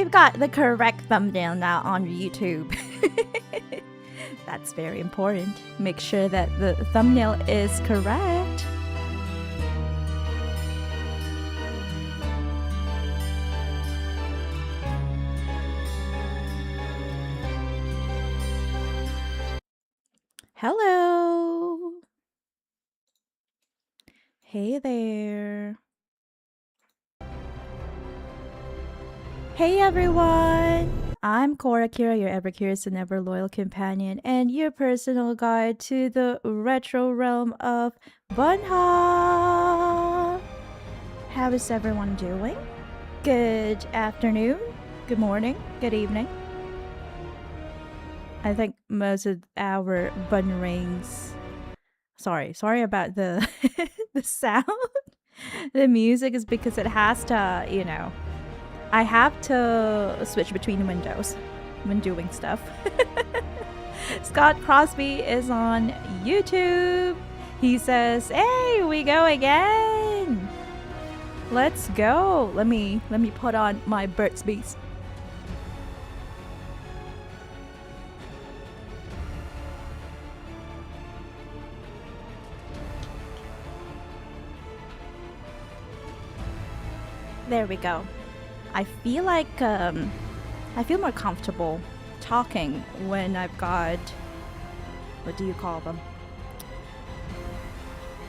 we've got the correct thumbnail now on YouTube. That's very important. Make sure that the thumbnail is correct. Hello. Hey there. Hey everyone. I'm Cora Kira, your ever curious and ever loyal companion, and your personal guide to the retro realm of bunnhop. How is everyone doing? Good afternoon, good morning, good evening. I think most of our bunnrings. Sorry about the the sound. The music is because it has to, you know, I have to switch between windows when doing stuff. Scott Crosby is on YouTube. He says, "Hey, we go again. Let's go." Let me put on my Burt's Beast. There we go. I feel like I feel more comfortable talking when I've got, what do you call them?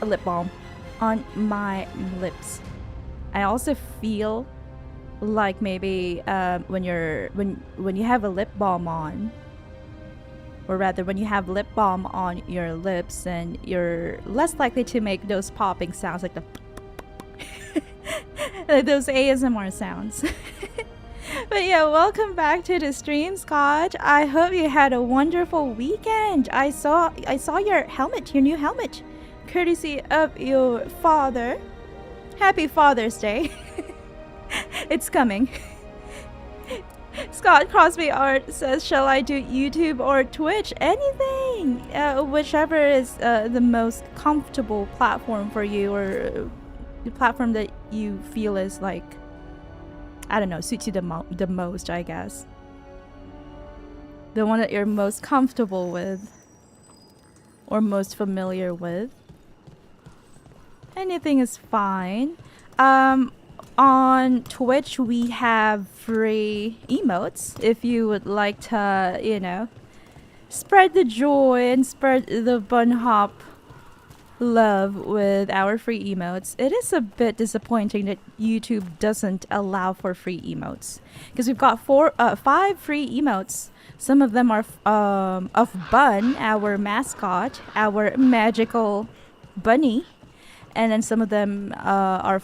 A lip balm on my lips. I also feel like maybe when you have a lip balm on, or rather when you have lip balm on your lips, and you're less likely to make those popping sounds like the those ASMR sounds. But yeah, welcome back to the stream, Scott. I hope you had a wonderful weekend. I saw your helmet, your new helmet, courtesy of your father. Happy Father's Day. It's coming. Scott Crosby Art says, shall I do YouTube or Twitch? Anything, whichever is the most comfortable platform for you, or the platform that you feel is like, I don't know, suits you the most, I guess. The one that you're most comfortable with or most familiar with. Anything is fine. On Twitch we have free emotes if you would like to, you know, spread the joy and spread the bunnhop love with our free emotes. It is a bit disappointing that YouTube doesn't allow for free emotes, because we've got 5 free emotes. Some of them are of Bun, our mascot, our magical bunny, and then some of them are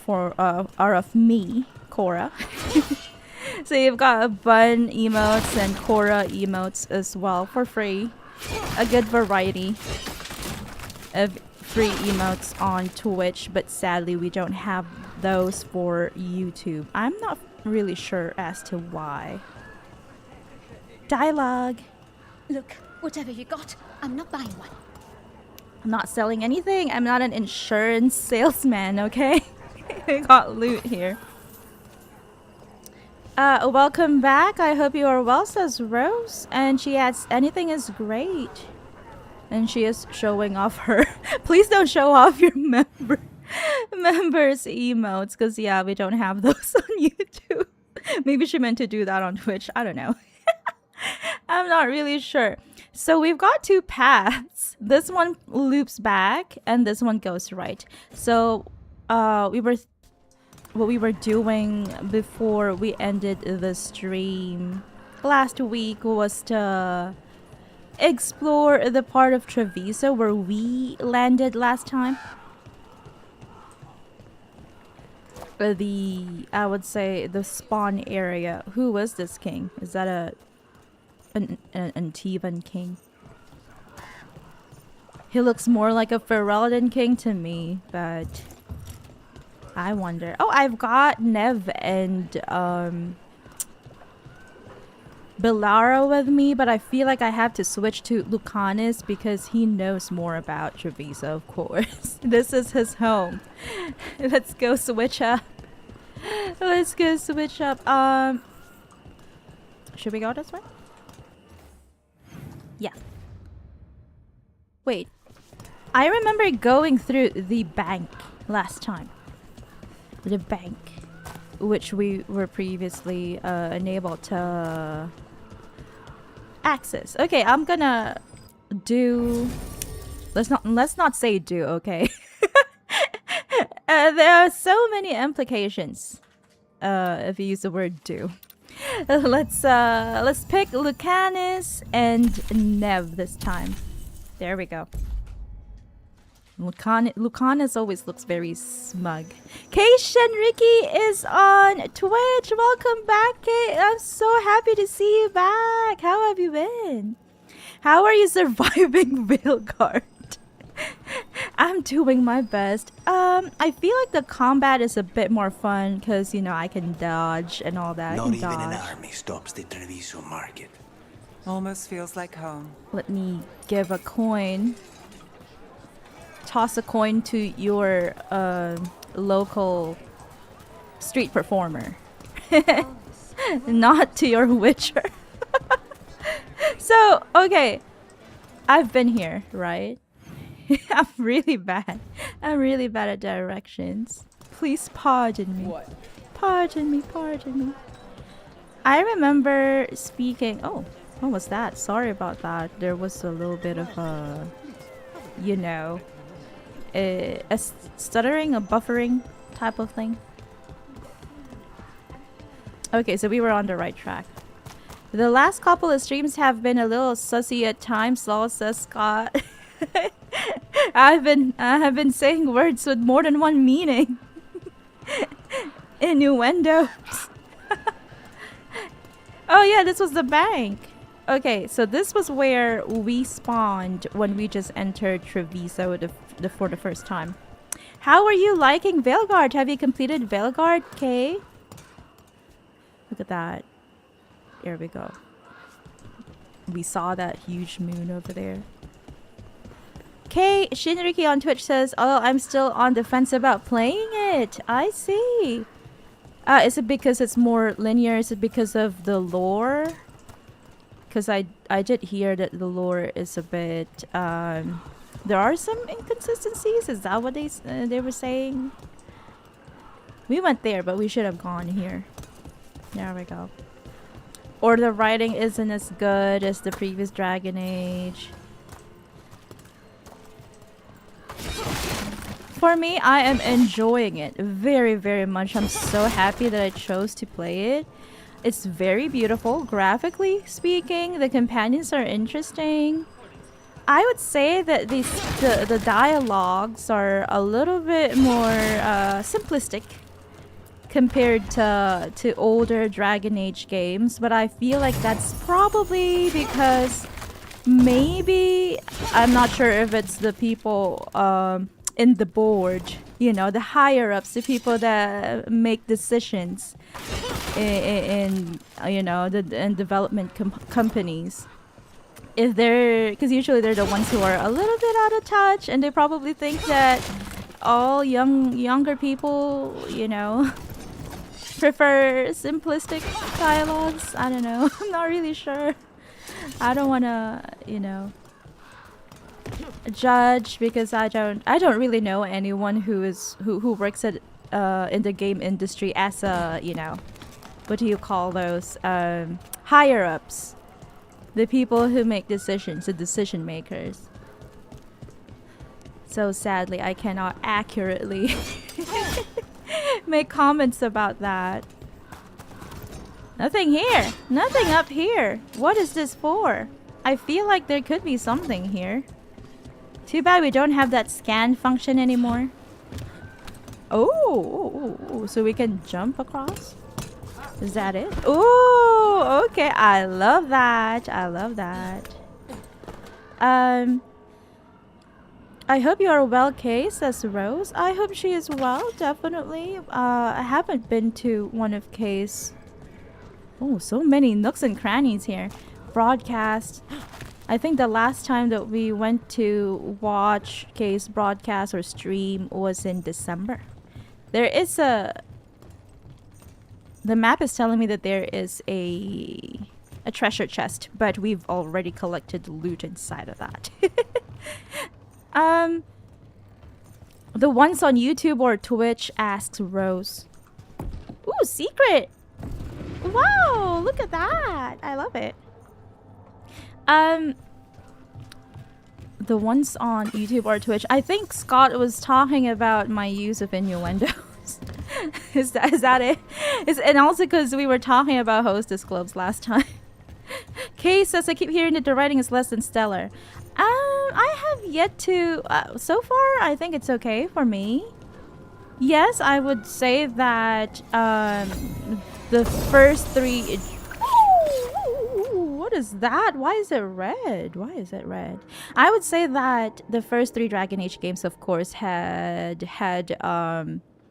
of me, Cora. So you've got Bun emotes and Cora emotes as well for free. A good variety of free emotes on Twitch, but sadly we don't have those for YouTube. I'm not really sure as to why. Dialogue. Look, whatever you got, I'm not buying one. I'm not selling anything. I'm not an insurance salesman, okay? We got loot here. Welcome back. I hope you are well, says Rose. And she adds, anything is great. And she is showing off her. Please don't show off your members' emotes, because yeah, we don't have those on YouTube. Maybe she meant to do that on Twitch. I don't know. I'm not really sure. So we've got 2 paths. This one loops back and this one goes right. So what we were doing before we ended the stream last week was to explore the part of Treviso where we landed last time. I would say the spawn area. Who was this king? Is that an Antivan king? He looks more like a Ferelden king to me, but I wonder. Oh, I've got Nev and Belara with me, but I feel like I have to switch to Lucanus because he knows more about Treviso, of course. This is his home. Let's go switch up. Let's go switch up. Should we go this way? Yeah. Wait. I remember going through the bank last time. The bank, which we were previously unable to access. Okay, I'm gonna do. Let's not say do. Okay. There are so many implications if you use the word do. Let's pick Lucanus and Nev this time. There we go. Lucanus always looks very smug. Kay Shenriki is on Twitch. Welcome back, Kay. I'm so happy to see you back. How have you been? How are you surviving Veilguard? I'm doing my best. I feel like the combat is a bit more fun because, you know, I can dodge and all that. Not even an army stops the Treviso market. Almost feels like home. Let me give a coin. Toss a coin to your local street performer. Not to your witcher. So, okay. I've been here, right? I'm really bad. I'm really bad at directions. Please pardon me. What? Pardon me, pardon me. I remember speaking... Oh, what was that? Sorry about that. There was a little bit of a... You know... a stuttering, a buffering type of thing. Okay, so we were on the right track. The last couple of streams have been a little sussy at times, lol, says Scott. I have been saying words with more than one meaning. Innuendos. Oh yeah, this was the bank. Okay, so this was where we spawned when we just entered Treviso for the first time. How are you liking Veilguard? Have you completed Veilguard, Kay? Look at that. There we go. We saw that huge moon over there. Kay Shinriki on Twitch says, "Oh, I'm still on the fence about playing it. I see. Is it because it's more linear? Is it because of the lore? Because I did hear that the lore is a bit there are some inconsistencies. Is that what they were saying? We went there, but we should have gone here. There we go. Or the writing isn't as good as the previous Dragon Age. For me, I am enjoying it very, very much. I'm so happy that I chose to play it. It's very beautiful, graphically speaking. The companions are interesting. I would say that the dialogues are a little bit more simplistic compared to older Dragon Age games, but I feel like that's probably because maybe, I'm not sure if it's the people in the board, you know, the higher ups, the people that make decisions in you know, in development companies. If they're, because usually they're the ones who are a little bit out of touch, and they probably think that all younger people, you know, prefer simplistic dialogues. I don't know. I'm not really sure. I don't want to, you know, judge, because I don't really know anyone who works at in the game industry as a, you know, what do you call those, higher ups, the people who make decisions, the decision makers. So sadly, I cannot accurately make comments about that. Nothing here. Nothing up here. What is this for? I feel like there could be something here. Too bad we don't have that scan function anymore. Oh, so we can jump across? Is that it? Oh, okay. I love that. I love that. I hope you are well, Kay, says Rose. I hope she is well, definitely. I haven't been to one of Kay's... Oh, so many nooks and crannies here. Broadcast. I think the last time that we went to watch Kay's broadcast or stream was in December. There is a... The map is telling me that there is a a treasure chest, but we've already collected loot inside of that. The ones on YouTube or Twitch, asks Rose. Ooh, secret! Wow, look at that! I love it. The ones on YouTube or Twitch, I think Scott was talking about my use of innuendos. is that it? And also because we were talking about hostess clubs last time. Kay says, I keep hearing that the writing is less than stellar. I have yet to... so far, I think it's okay for me. Yes, I would say that the first 3... What is that? Why is it red? Why is it red? I would say that the first 3 Dragon Age games, of course, had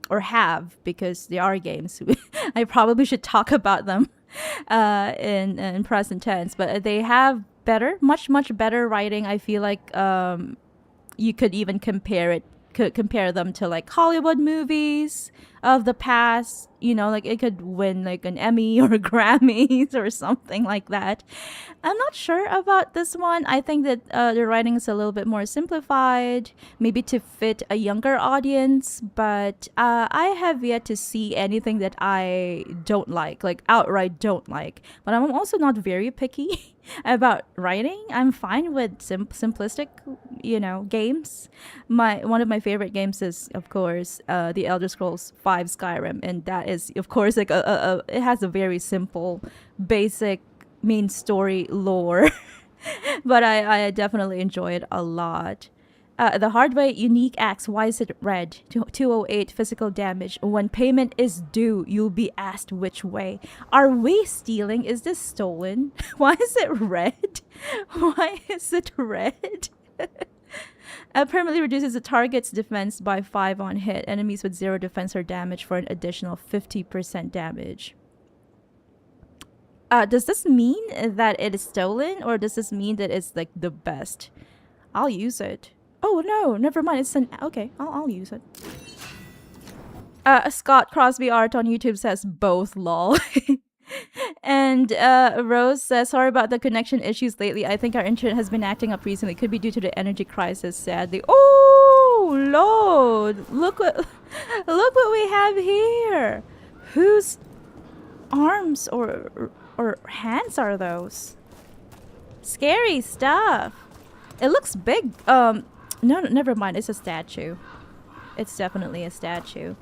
or have, because they are games. I probably should talk about them in present tense, but they have better, much better writing. I feel like you could even compare them to like Hollywood movies of the past, you know, like it could win like an Emmy or a Grammys or something like that. I'm not sure about this one. I think that the writing is a little bit more simplified, maybe to fit a younger audience, but I have yet to see anything that I don't like outright don't like. But I'm also not very picky about writing. I'm fine with simplistic, you know, games. One of my favorite games is, of course, the Elder Scrolls V Skyrim, and that is, of course, like it has a very simple, basic main story lore, but I definitely enjoy it a lot. The hard way unique axe. Why is it red? 208 physical damage. When payment is due, you'll be asked which way. Are we stealing? Is this stolen? Why is it red? Why is it red? Permanently reduces the target's defense by 5 on hit. Enemies with 0 defense or damage for an additional 50% damage. Does this mean that it is stolen, or does this mean that it's like the best? I'll use it. Oh no, never mind. It's okay. I'll use it. Scott Crosby Art on YouTube says both, lol. And Rose says, sorry about the connection issues lately. I think our internet has been acting up recently. Could be due to the energy crisis, sadly. Oh Lord, look what we have here. Whose arms or hands are those? Scary stuff. It looks big. No, never mind. It's a statue. It's definitely a statue.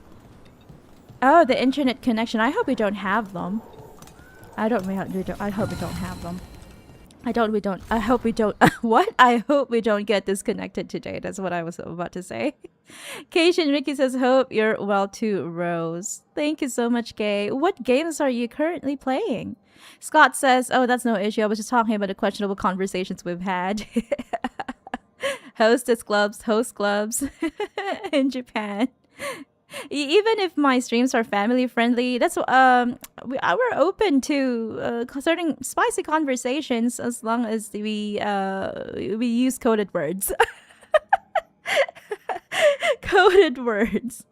Oh, the internet connection. I hope we don't have them. I hope we don't have them. I hope we don't. What? I hope we don't get disconnected today. That's what I was about to say. Keishan Ricky says, hope you're well too, Rose. Thank you so much, Kay. What games are you currently playing? Scott says, oh, that's no issue. I was just talking about the questionable conversations we've had. Host clubs in Japan. Even if my streams are family friendly, that's we're open to certain spicy conversations as long as we use coded words. Coded words,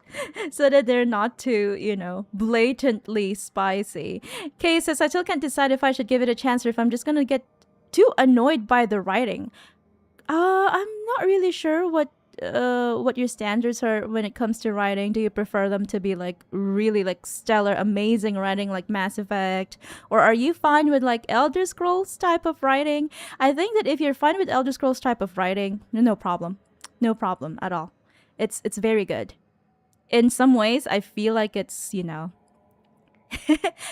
so that they're not too, you know, blatantly spicy. Kay says, I still can't decide if I should give it a chance or if I'm just gonna get too annoyed by the writing. I'm not really sure what your standards are when it comes to writing. Do you prefer them to be like really like stellar, amazing writing like Mass Effect, or are you fine with like Elder Scrolls type of writing? I think that if you're fine with Elder Scrolls type of writing, no problem at all. It's very good. In some ways, I feel like it's, you know.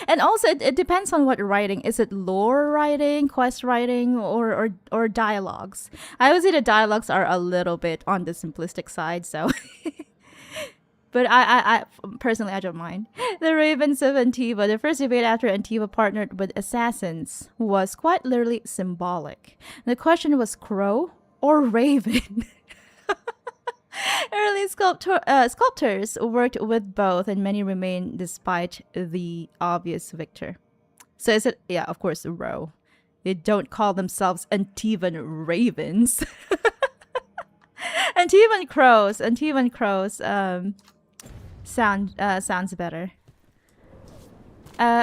And also it depends on what writing. Is it lore writing, quest writing, or dialogues? I would say the dialogues are a little bit on the simplistic side, so but I personally, I don't mind. The Ravens of Antiva. The first debate after Antiva partnered with assassins was quite literally symbolic. The question was crow or raven. Early sculptors worked with both, and many remain despite the obvious victor. So is it? Yeah, of course, row. They don't call themselves Antivan Ravens. Antivan Crows. Sounds better.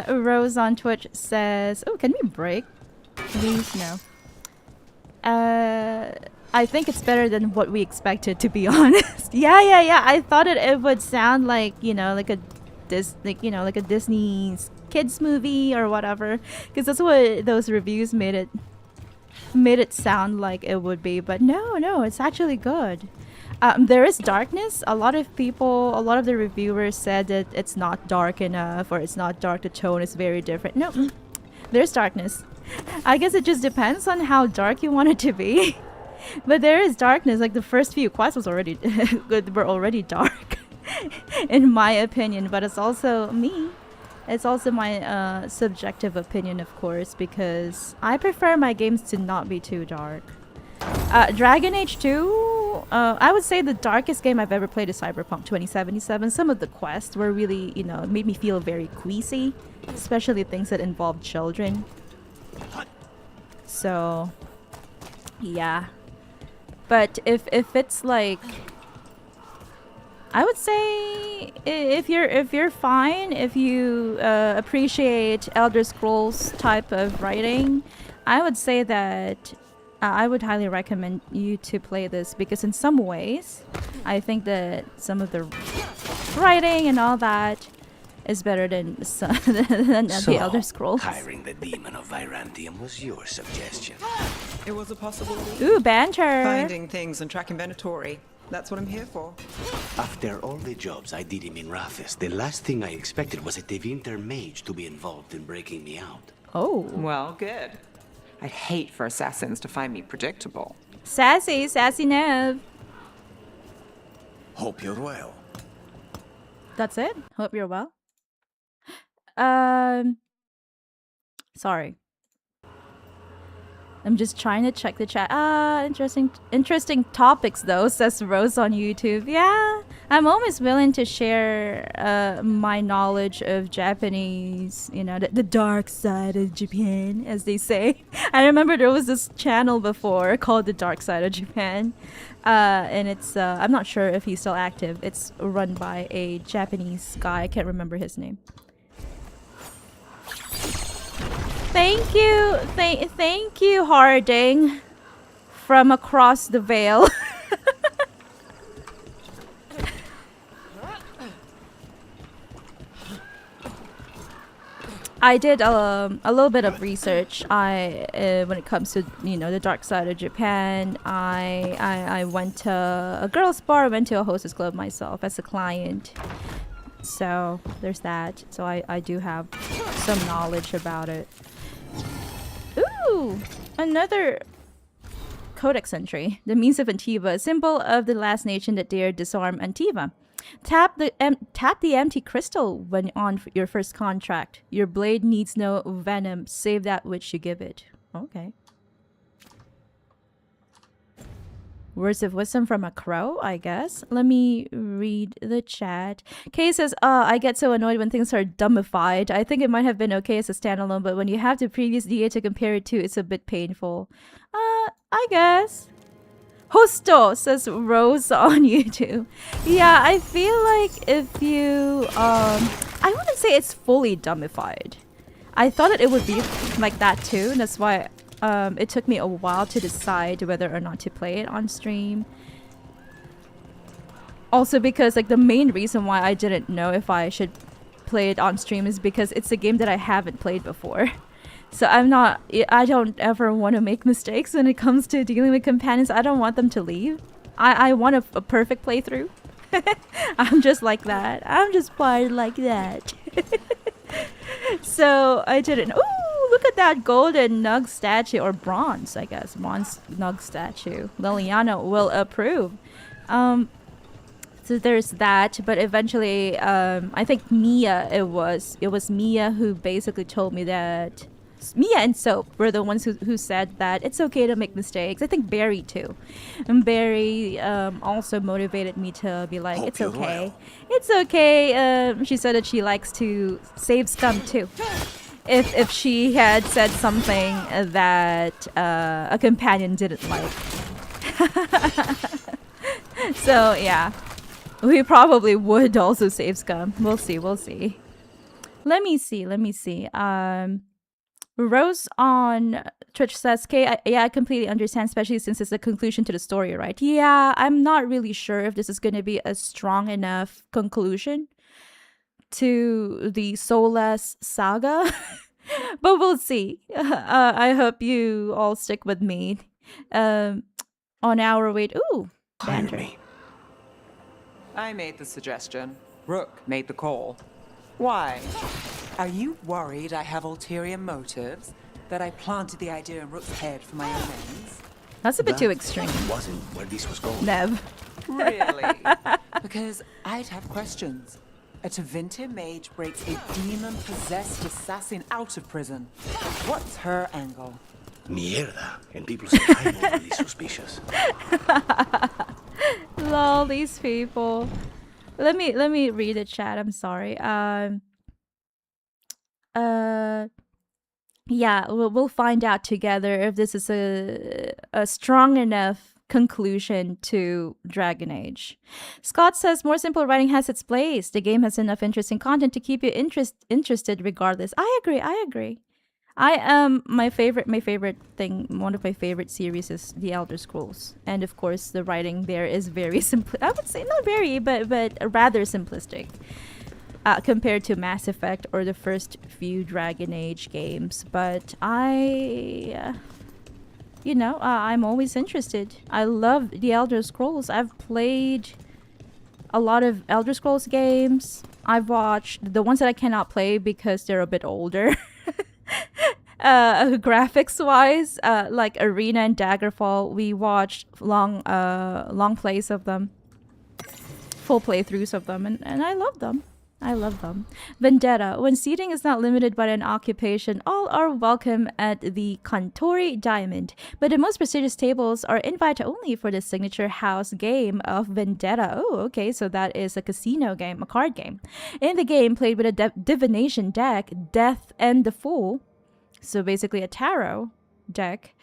Rose on Twitch says, "Oh, can we break Please no. I think it's better than what we expected, to be honest. Yeah. I thought it would sound like, you know, like a like a Disney kids movie or whatever, because that's what those reviews made it sound like it would be. But no, it's actually good. There is darkness. A lot of the reviewers said that it's not dark enough, or it's not dark. The tone is very different. No, there's darkness. I guess it just depends on how dark you want it to be. But there is darkness. Like the first few quests were already dark, in my opinion. But it's also me. It's also my subjective opinion, of course, because I prefer my games to not be too dark. Dragon Age 2, I would say the darkest game I've ever played is Cyberpunk 2077. Some of the quests were really, you know, made me feel very queasy, especially things that involved children. So, yeah. But if it's like, I would say if you're fine, if you appreciate Elder Scrolls type of writing, I would say that I would highly recommend you to play this, because in some ways, I think that some of the writing and all that is better than the Elder Scrolls. Hiring the demon of Virantium was your suggestion. It was a possibility. Ooh, banter! Finding things and tracking Venatori. That's what I'm here for. After all the jobs I did in Minrathis, the last thing I expected was a Tevinter mage to be involved in breaking me out. Oh. Well, good. I'd hate for assassins to find me predictable. Sassy Nev. Hope you're well. That's it? Hope you're well. Sorry. I'm just trying to check the chat. Interesting topics though, says Rose on YouTube. Yeah, I'm always willing to share my knowledge of Japanese, you know, the dark side of Japan, as they say. I remember there was this channel before called The Dark Side of Japan. And it's, I'm not sure if he's still active. It's run by a Japanese guy. I can't remember his name. Thank you, thank you, Harding, from across the veil. I did a little bit of research. When it comes to, you know, the dark side of Japan, I went to a girls' bar. I went to a hostess club myself as a client. So there's that. So I do have some knowledge about it. Ooh, another codex entry. The means of Antiva, a symbol of the last nation that dared disarm Antiva. Tap the empty crystal when on your first contract. Your blade needs no venom, save that which you give it. Okay. Words of wisdom from a crow, I guess. Let me read the chat. Kay says, I get so annoyed when things are dumbified. I think it might have been okay as a standalone, but when you have the previous DA to compare it to, it's a bit painful. I guess. Hosto, says Rose on YouTube. Yeah, I feel like if you, I wouldn't say it's fully dumbified. I thought that it would be like that too, and that's why it took me a while to decide whether or not to play it on stream. Also because like the main reason why I didn't know if I should play it on stream is because it's a game that I haven't played before. So I don't ever want to make mistakes when it comes to dealing with companions. I don't want them to leave. I want a perfect playthrough. I'm just like that. I'm just wired like that. So I didn't. Ooh, look at that golden nug statue, or bronze, I guess. Bronze nug statue. Liliana will approve. So there's that, but eventually, I think Mia, it was Mia who basically told me that. Mia and Soap were the ones who said that it's okay to make mistakes. I think Barry too. And Barry also motivated me to be like, it's okay. It's okay. She said that she likes to save scum too. If she had said something that a companion didn't like. So yeah. We probably would also save scum. We'll see. Let me see. Rose on Twitch says, yeah, I completely understand, especially since it's a conclusion to the story, right? Yeah, I'm not really sure if this is going to be a strong enough conclusion to the Soulless saga, but we'll see. I hope you all stick with me on our wait. Ooh, Hire banter. me. I made the suggestion. Rook made the call. Why? Are you worried I have ulterior motives? That I planted the idea in Rook's head for my own ends? That's a bit too That extreme. wasn't where this was going. Nev. Really? Because I'd have questions. A Tevinter mage breaks a demon-possessed assassin out of prison. What's her angle? Mierda. And people say I'm overly suspicious. Lol, these people. Let me read the chat. I'm sorry. Yeah, we'll find out together if this is a strong enough conclusion to Dragon Age. Scott says more simple writing has its place. The game has enough interesting content to keep you interested regardless. I agree. My favorite thing, one of my favorite series is The Elder Scrolls, and of course the writing there is very simple. I would say not very, but rather simplistic compared to Mass Effect or the first few Dragon Age games. But I'm always interested. I love The Elder Scrolls. I've played a lot of Elder Scrolls games. I've watched the ones that I cannot play because they're a bit older. Graphics wise, like Arena and Daggerfall, we watched long plays of them, full playthroughs of them, and I love them. Vendetta. When seating is not limited by an occupation, all are welcome at the Qunari Diamond, but the most prestigious tables are invite only for the signature house game of Vendetta. Oh, okay, so that is a casino game, a card game. In the game, played with a divination deck, Death and the Fool, so basically a tarot deck,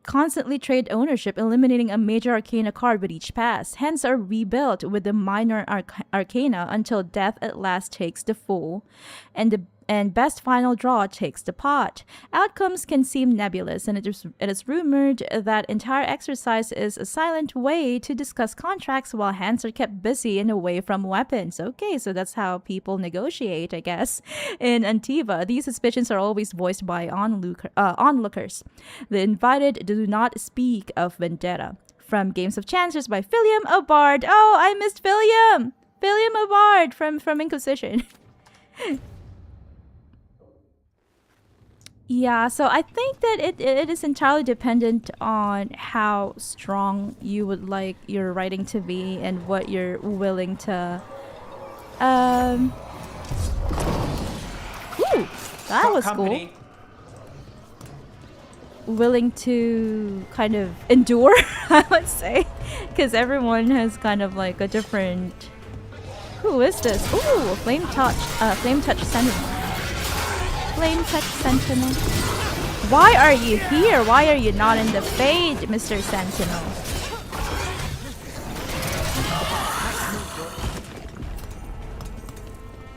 constantly trade ownership, eliminating a major arcana card with each pass, hence are rebuilt with the minor arcana until death at last takes the Fool, and best final draw takes the pot. Outcomes can seem nebulous, and it is rumored that entire exercise is a silent way to discuss contracts while hands are kept busy and away from weapons. Okay, so that's how people negotiate, I guess. In Antiva, these suspicions are always voiced by onlookers. The invited do not speak of Vendetta. From Games of Chancers by Philium Abard. Oh, I missed Philium! Philium Abard from Inquisition. Yeah, so I think that it is entirely dependent on how strong you would like your writing to be and what you're willing to Ooh, that was cool. Willing to kind of endure, I would say, because everyone has kind of like a different. Who is this? Ooh, flame touch sentinel. Flame touch sentinel. Why are you here? Why are you not in the fade, Mr. Sentinel?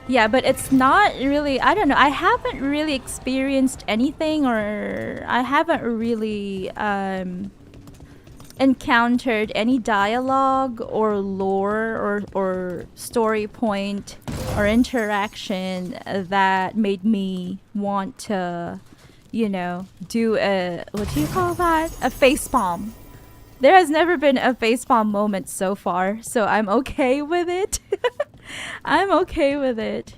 Yeah, but it's not really, I don't know, I haven't really experienced anything, or I haven't really encountered any dialogue or lore or story point or interaction that made me want to, do a, what do you call that? A facepalm. There has never been a facepalm moment so far, so I'm okay with it. I'm okay with it.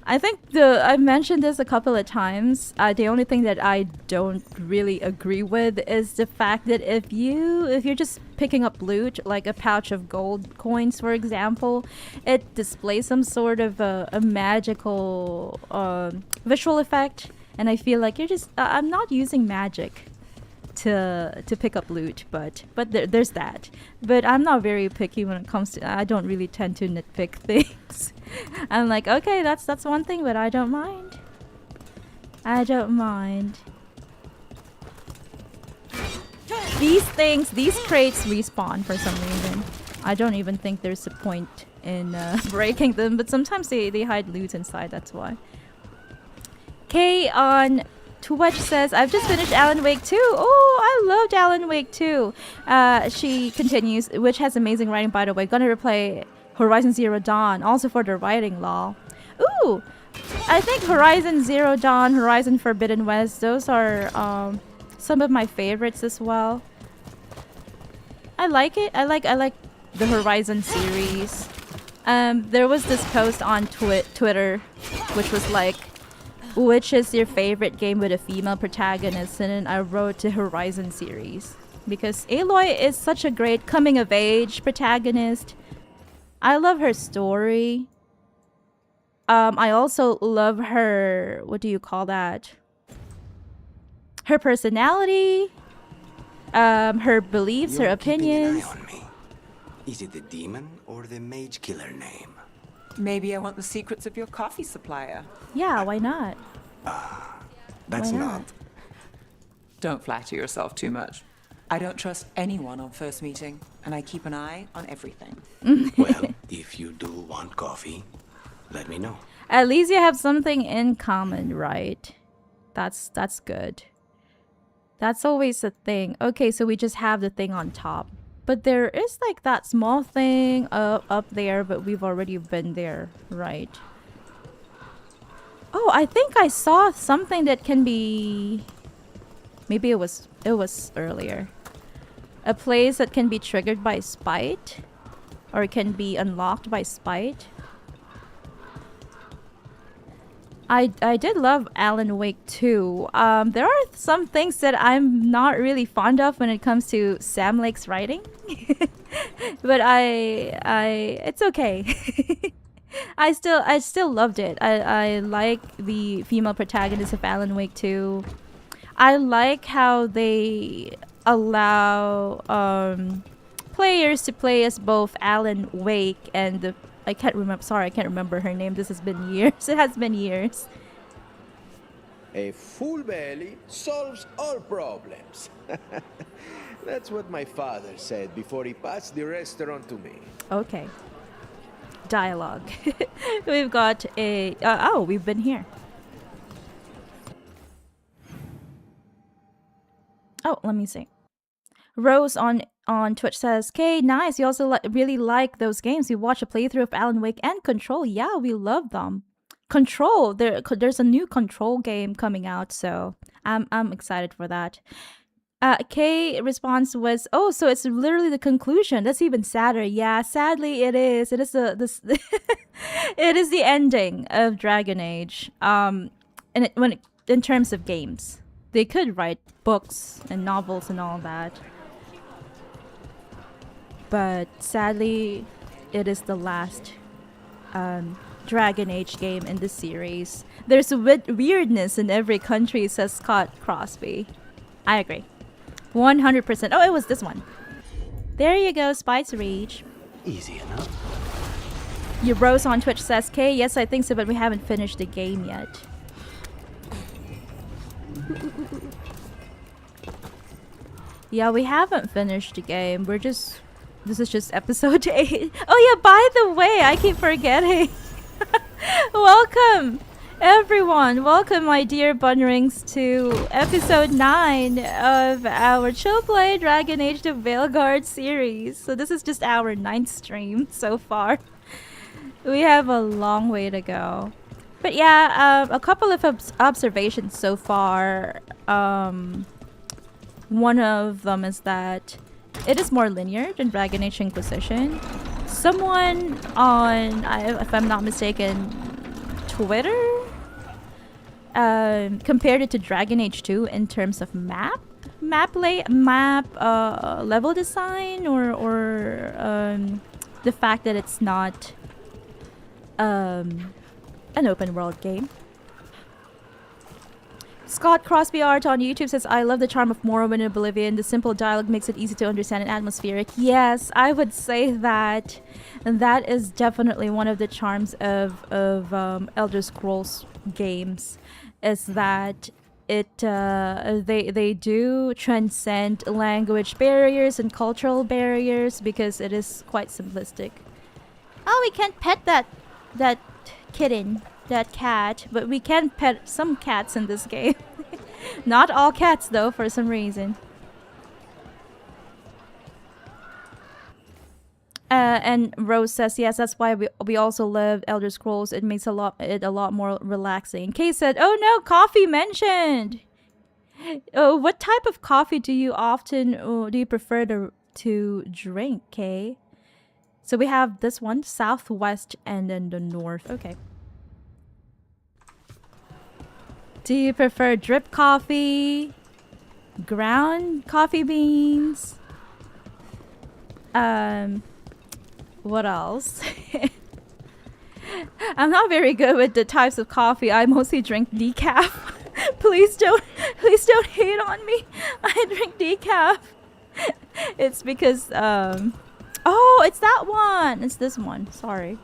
I think I've mentioned this a couple of times. The only thing that I don't really agree with is the fact that if you're just picking up loot, like a pouch of gold coins, for example, it displays some sort of a magical visual effect, and I feel like you're just I'm not using magic to pick up loot, but there's that. But I'm not very picky when it comes to, I don't really tend to nitpick things. I'm like, okay, that's one thing, but I don't mind. These crates respawn for some reason. I don't even think there's a point in breaking them, but sometimes they hide loot inside, that's why. K on Twitch says, I've just finished Alan Wake 2. Oh, I loved Alan Wake 2. She continues, which has amazing writing, by the way. Gonna replay Horizon Zero Dawn, also for the writing, lol. Ooh, I think Horizon Zero Dawn, Horizon Forbidden West, those are some of my favorites as well. I like it. I like the Horizon series. There was this post on Twitter, which was like, which is your favorite game with a female protagonist? And then I wrote the Horizon series because Aloy is such a great coming-of-age protagonist. I love her story. I also love her, what do you call that? Her personality, her beliefs, her opinions. Keeping an eye on me. Is it the demon or the mage killer name? Maybe I want the secrets of your coffee supplier. Yeah, why not? That's Why not. not? Don't flatter yourself too much. I don't trust anyone on first meeting, and I keep an eye on everything. Well, if you do want coffee, let me know. At least you have something in common, right? That's good. That's always a thing. Okay, so we just have the thing on top. But there is like that small thing up there, but we've already been there, right? Oh, I think I saw something that can be... Maybe it was earlier. A place that can be triggered by spite. Or it can be unlocked by spite. I did love Alan Wake 2. There are some things that I'm not really fond of when it comes to Sam Lake's writing. But it's okay. I still loved it. I like the female protagonist of Alan Wake 2. I like how they allow players to play as both Alan Wake and the... I can't remember her name. This has been years. It has been years. A full belly solves all problems. That's what my father said before he passed the restaurant to me. Okay. Dialogue. We've got a... oh, we've been here. Oh, let me see. Rose on Twitch says, "Okay, nice. You also really like those games. We watched a playthrough of Alan Wake and Control. Yeah, we love them. Control. There's a new Control game coming out, so I'm excited for that." Kay response was, "Oh, so it's literally the conclusion. That's even sadder." Yeah, sadly it is. It is it is the ending of Dragon Age. In terms of games, they could write books and novels and all that. But sadly, it is the last Dragon Age game in the series. There's weirdness in every country, says Scott Crosby. I agree. 100%. Oh, it was this one. There you go, Spice Rage. Easy enough. Your Rose on Twitch says, "K, yes, I think so, but we haven't finished the game yet." Yeah, we haven't finished the game. This is just episode 8. Oh yeah, by the way, I keep forgetting. Welcome, everyone. Welcome, my dear bunnrings, to episode 9 of our Chill Play Dragon Age the Veilguard series. So this is just our 9th stream so far. We have a long way to go. But yeah, a couple of observations so far. One of them is that it is more linear than Dragon Age Inquisition. Someone on, if I'm not mistaken, Twitter compared it to Dragon Age 2 in terms of level design, or the fact that it's not an open world game. Scott Crosby Art on YouTube says, "I love the charm of Morrowind and Oblivion. The simple dialogue makes it easy to understand and atmospheric." Yes, I would say that. And that is definitely one of the charms of Elder Scrolls games, is that they do transcend language barriers and cultural barriers because it is quite simplistic. Oh, we can't pet that kitten. That cat, but we can pet some cats in this game. Not all cats, though, for some reason. And Rose says, yes, that's why we also love Elder Scrolls. It makes it a lot more relaxing. Kay said, oh no, coffee mentioned. Oh, what type of coffee do you prefer to drink, Kay? So we have this one, Southwest, and then the North. Okay. Do you prefer drip coffee? Ground coffee beans? What else? I'm not very good with the types of coffee. I mostly drink decaf. please don't hate on me. I drink decaf. It's because oh, it's that one. It's this one. Sorry.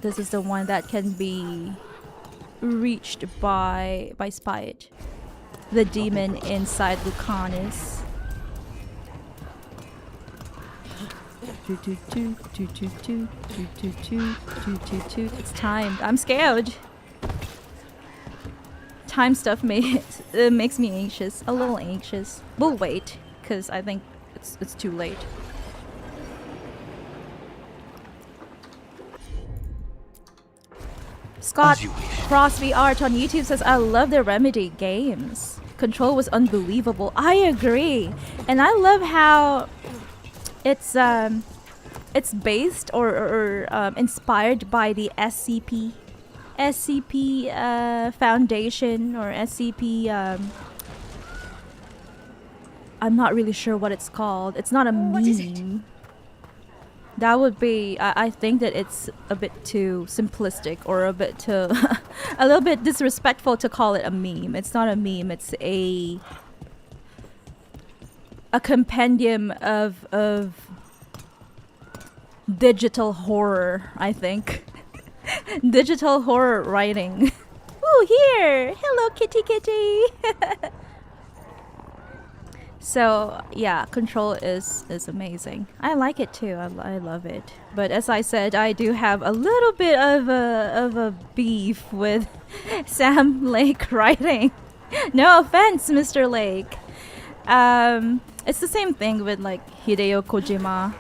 This is the one that can be reached by Spite, the demon inside Lucanus. It's timed. I'm scared. Time stuff makes me anxious. A little anxious. We'll wait, because I think it's too late. Scott Crosby Art on YouTube says, I love the Remedy games. Control was unbelievable. I agree. And I love how it's based or inspired by the SCP Foundation or SCP. I'm not really sure what it's called. It's not a meme. What is it? That would be. I think that it's a bit too simplistic or a bit too a little bit disrespectful to call it a meme. It's not a meme. It's a compendium of digital horror, I think. Digital horror writing. Ooh, here! Hello, kitty kitty! So, yeah, Control is amazing. I like it too. I love it. But as I said, I do have a little bit of a beef with Sam Lake writing. No offense, Mr. Lake. It's the same thing with like Hideo Kojima.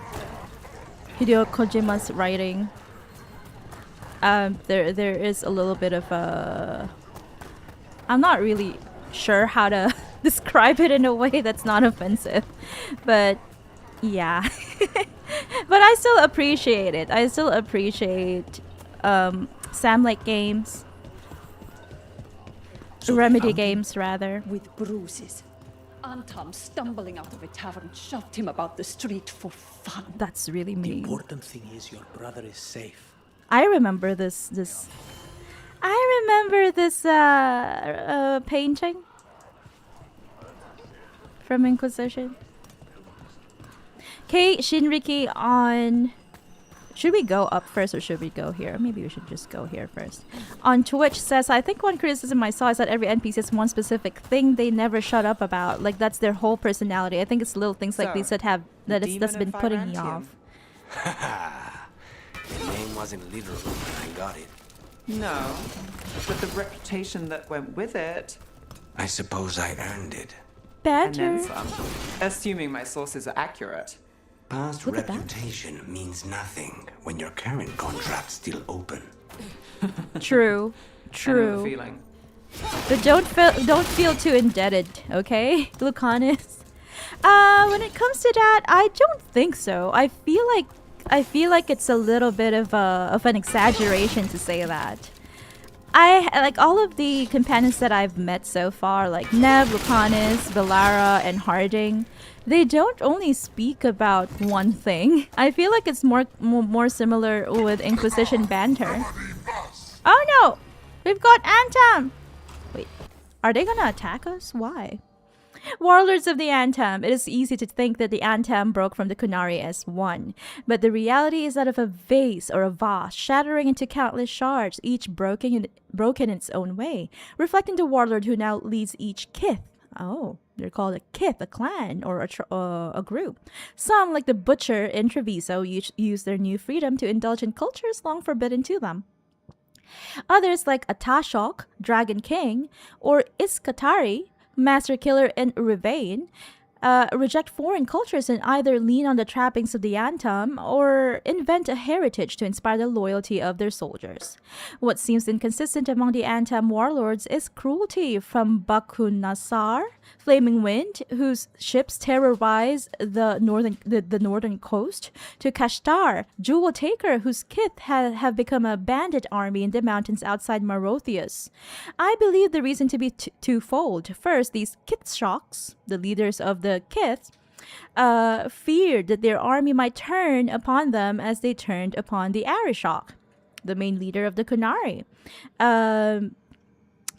Hideo Kojima's writing. There is a little bit of a. I'm not really sure how to describe it in a way that's not offensive, but yeah. But I still appreciate it. I still appreciate Sam Lake games. So Remedy games, rather. with bruises. Antaam, stumbling out of a tavern, shoved him about the street for fun. That's really The mean. important thing is your brother is safe. I remember this painting from Inquisition. Okay, Shinriki on. Should we go up first or should we go here? Maybe we should just go here first. On Twitch says, I think one criticism I saw is that every NPC has one specific thing they never shut up about. Like that's their whole personality. I think it's little things like these that's been putting me off. The name wasn't literal when I got it. No, but the reputation that went with it, I suppose I earned it. and then Better. some. Assuming my sources are accurate. Past Look at that. reputation means nothing when your current contract's still open. True. I know the True. feeling. But don't feel too indebted, okay, Lucanus? When it comes to that, I don't think so. I feel like it's a little bit of an exaggeration to say that. I like all of the companions that I've met so far, like Neb, Lucanus, Velara, and Harding. They don't only speak about one thing. I feel like it's more similar with Inquisition banter. Oh no! We've got Antaam! Wait, are they gonna attack us? Why? Warlords of the Antaam. It is easy to think that the Antaam broke from the Qunari as one, but the reality is that of a vase or a vase shattering into countless shards, each broken in its own way, reflecting the warlord who now leads each kith. Oh, they're called a kith, a clan, or a group. Some, like the butcher in Treviso, use their new freedom to indulge in cultures long forbidden to them. Others like Atashok, Dragon King, or Iskatari, Master Killer in Rivain, reject foreign cultures and either lean on the trappings of the Antaam or invent a heritage to inspire the loyalty of their soldiers. What seems inconsistent among the Antaam warlords is cruelty from Bakunasar, Flaming Wind, whose ships terrorize the northern coast, to Kashtar, Jewel Taker, whose kith have become a bandit army in the mountains outside Marothius. I believe the reason to be twofold. First, these Kithshoks, the leaders of the Kith, feared that their army might turn upon them as they turned upon the Arishok, the main leader of the Qunari.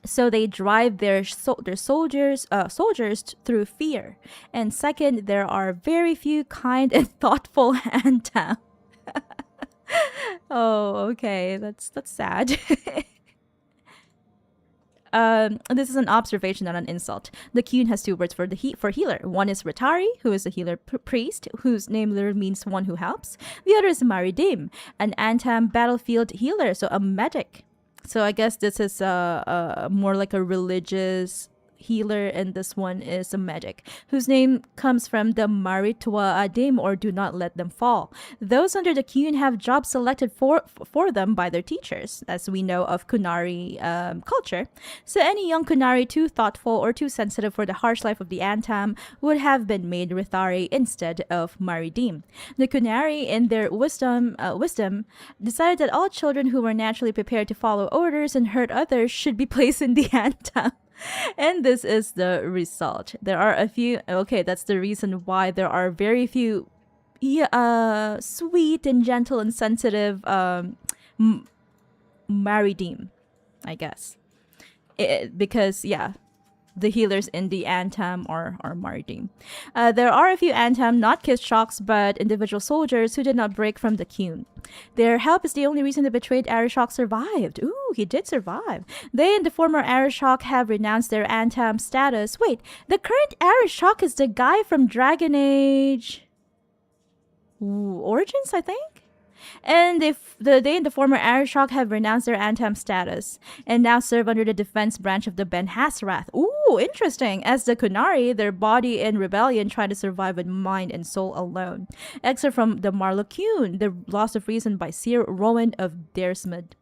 So they drive their soldiers through fear. And second, there are very few kind and thoughtful Antaam. Oh, okay, that's sad. This is an observation, not an insult. The Qun has two words for healer. One is Ratari, who is a healer priest, whose name literally means one who helps. The other is Maridim, an Antaam battlefield healer, so a medic. So I guess this is more like a religious healer, and this one is a medic, whose name comes from the Maritwa Adim, or do not let them fall. Those under the Qun have jobs selected for them by their teachers, as we know of Qunari culture. So any young Qunari too thoughtful or too sensitive for the harsh life of the Antaam would have been made Rithari instead of Maridim. The Qunari, in their wisdom, decided that all children who were naturally prepared to follow orders and hurt others should be placed in the Antaam. And this is the result. There are a few. Okay, that's the reason why there are very few sweet and gentle and sensitive Maridim, I guess. Because, yeah, the healers in the Antaam are Maridim. There are a few Antaam, not Kithshoks, but individual soldiers who did not break from the Qun. Their help is the only reason the betrayed Arishok survived. Ooh, he did survive. They and the former Arishok have renounced their Antaam status. Wait, the current Arishok is the guy from Dragon Age Origins, I think? And they and the former Arishok have renounced their Antaam status and now serve under the defense branch of the Ben Hasrath. Ooh, interesting. As the Qunari, their body in rebellion try to survive with mind and soul alone. Excerpt from the Marloquun, The Loss of Reason by Sir Rowan of Daresmud.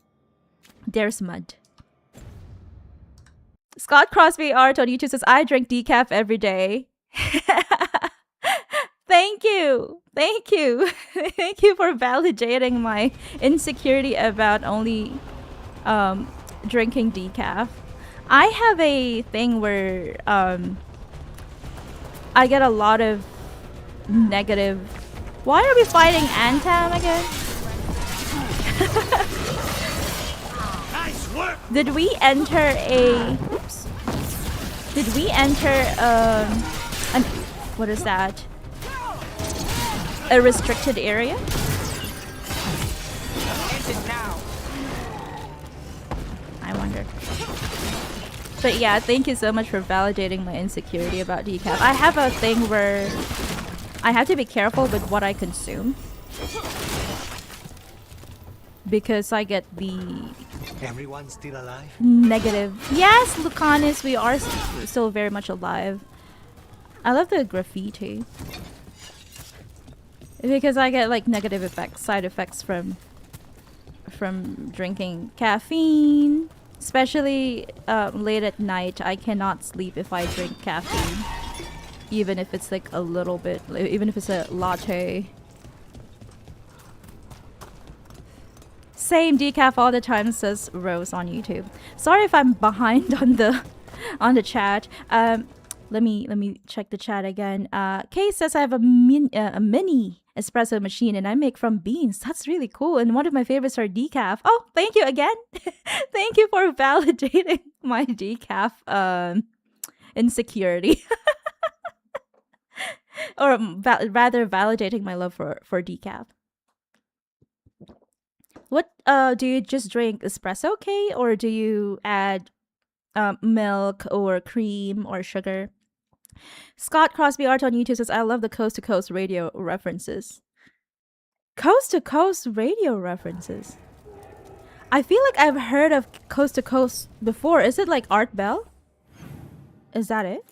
Scott Crosby Art on YouTube says, I drink decaf every day. Thank you. Thank you. Thank you for validating my insecurity about only drinking decaf. I have a thing where I get a lot of negative... Why are we fighting Antaam again? Nice work. Did we enter a... Oops. Did we enter what is that? A restricted area? I wonder. But yeah, thank you so much for validating my insecurity about decaf. I have a thing where I have to be careful with what I consume, because I get the Everyone still alive? negative. Yes, Lucanis, we are still very much alive. I love the graffiti. Because I get like negative effects, side effects from drinking caffeine. Especially late at night, I cannot sleep if I drink caffeine. Even if it's like a little bit, even if it's a latte. Same decaf all the time, says Rose on YouTube. Sorry if I'm behind on the chat. Let me check the chat again. Kay says I have a mini espresso machine and I make from beans. That's really cool. And one of my favorites are decaf. Oh, thank you again. Thank you for validating my decaf insecurity. Or rather validating my love for decaf. What do you just drink espresso, Kay? Or do you add milk or cream or sugar? Scott Crosby Art on YouTube says, I love the coast to coast radio references. Coast to coast radio references? I feel like I've heard of Coast to Coast before. Is it like Art Bell? Is that it?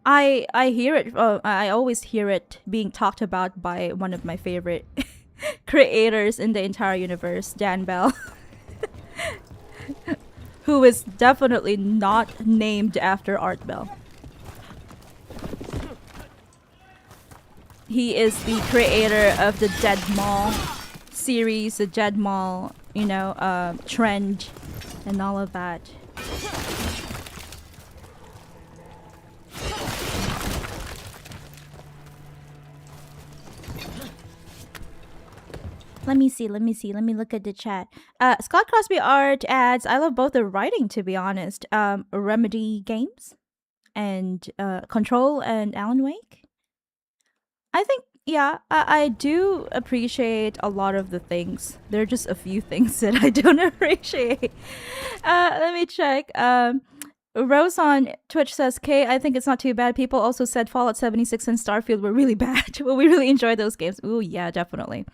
I hear it. I always hear it being talked about by one of my favorite creators in the entire universe, Dan Bell, who is definitely not named after Art Bell. He is the creator of the Dead Mall series, the Dead Mall, you know, trend, and all of that. Let me see. Let me look at the chat. Scott Crosby Art adds, I love both the writing, to be honest. Remedy Games and Control and Alan Wake. I think, yeah, I do appreciate a lot of the things. There are just a few things that I don't appreciate. Let me check. Rose on Twitch says, Kay, I think it's not too bad. People also said Fallout 76 and Starfield were really bad. Well, we really enjoyed those games. Ooh, yeah, definitely.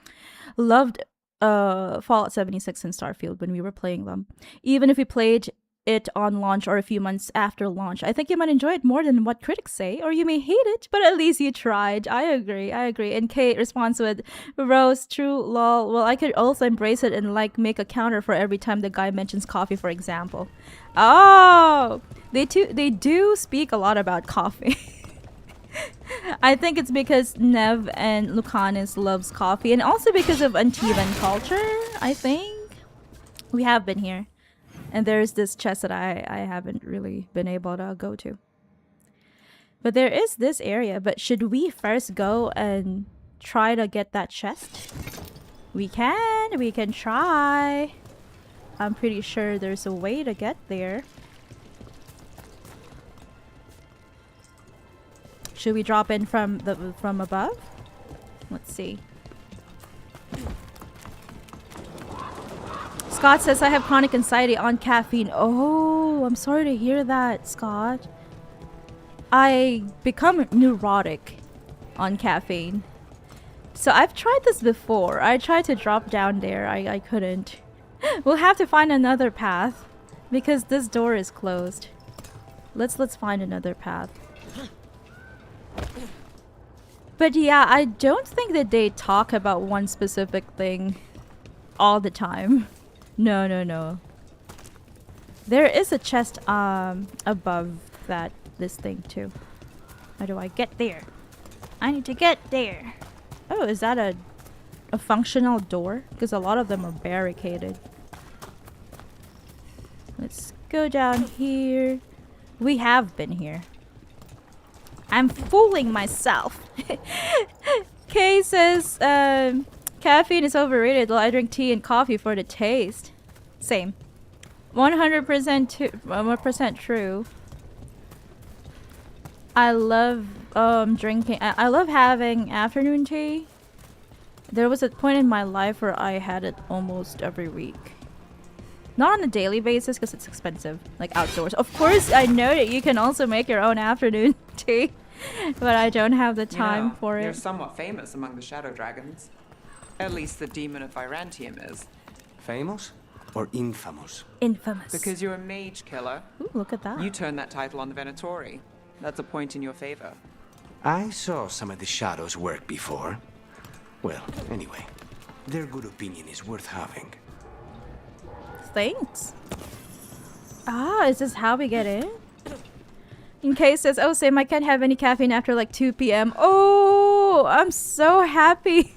Loved Fallout 76 and Starfield when we were playing them. Even if we played it on launch or a few months after launch, I think you might enjoy it more than what critics say, or you may hate it, but at least you tried. I agree. And Kate responds with, Rose, true, lol. Well, I could also embrace it and like make a counter for every time the guy mentions coffee, for example. Oh, they do speak a lot about coffee. I think it's because Nev and Lucanis loves coffee, and also because of Antivan culture, I think. We have been here. And there's this chest that I haven't really been able to go to. But there is this area, but should we first go and try to get that chest? We can try. I'm pretty sure there's a way to get there. Should we drop in from above? Let's see. Scott says, I have chronic anxiety on caffeine. Oh, I'm sorry to hear that, Scott. I become neurotic on caffeine. So I've tried this before. I tried to drop down there. I couldn't. We'll have to find another path because this door is closed. Let's find another path. But yeah, I don't think that they talk about one specific thing all the time. No. There is a chest above this thing too. How do I get there? I need to get there. Oh, is that a functional door? Because a lot of them are barricaded. Let's go down here. We have been here. I'm fooling myself. Kay says, caffeine is overrated. Well, I drink tea and coffee for the taste. Same. 100% true. I love drinking. I love having afternoon tea. There was a point in my life where I had it almost every week. Not on a daily basis because it's expensive, like outdoors. Of course, I know that you can also make your own afternoon tea, but I don't have the time for it. You're somewhat famous among the shadow dragons. At least the demon of Virantium is. Famous or infamous? Infamous. Because you're a mage killer. Ooh, look at that. You turned that title on the Venatori. That's a point in your favor. I saw some of the shadows work before. Well, anyway, their good opinion is worth having. Thanks. Ah, is this how we get in? In case says, oh, Sam, I can't have any caffeine after like 2 p.m. Oh, I'm so happy.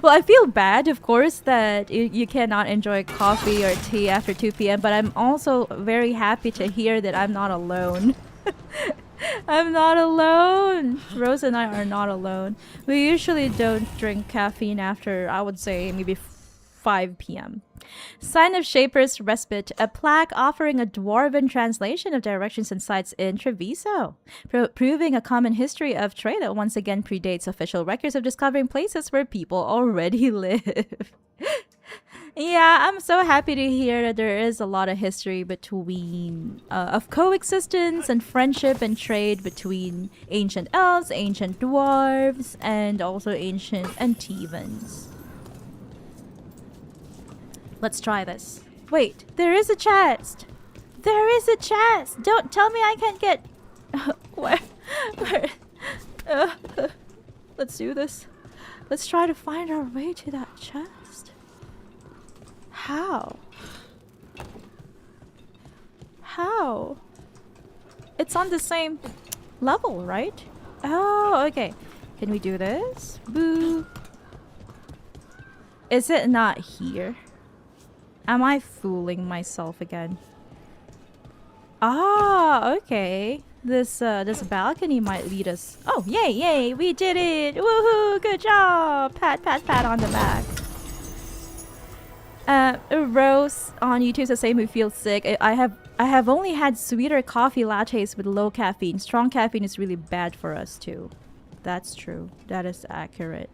Well, I feel bad, of course, that you cannot enjoy coffee or tea after 2 p.m., but I'm also very happy to hear that I'm not alone. I'm not alone. Rose and I are not alone. We usually don't drink caffeine after, I would say, maybe 5 p.m. Sign of Shaper's Respite, a plaque offering a dwarven translation of directions and sites in Treviso, proving a common history of trade that once again predates official records of discovering places where people already live. Yeah, I'm so happy to hear that there is a lot of history between of coexistence and friendship and trade between ancient elves, ancient dwarves, and also ancient Antivans. Let's try this. Wait, there is a chest. There is a chest. Don't tell me I can't get. Where? Let's do this. Let's try to find our way to that chest. How? How? It's on the same level, right? Oh, okay. Can we do this? Boo. Is it not here? Am I fooling myself again? Ah, okay. This balcony might lead us. Oh, yay, yay, we did it! Woohoo! Good job! Pat, pat, pat on the back. Rose on YouTube says same who feels sick. I have only had sweeter coffee lattes with low caffeine. Strong caffeine is really bad for us too. That's true. That is accurate.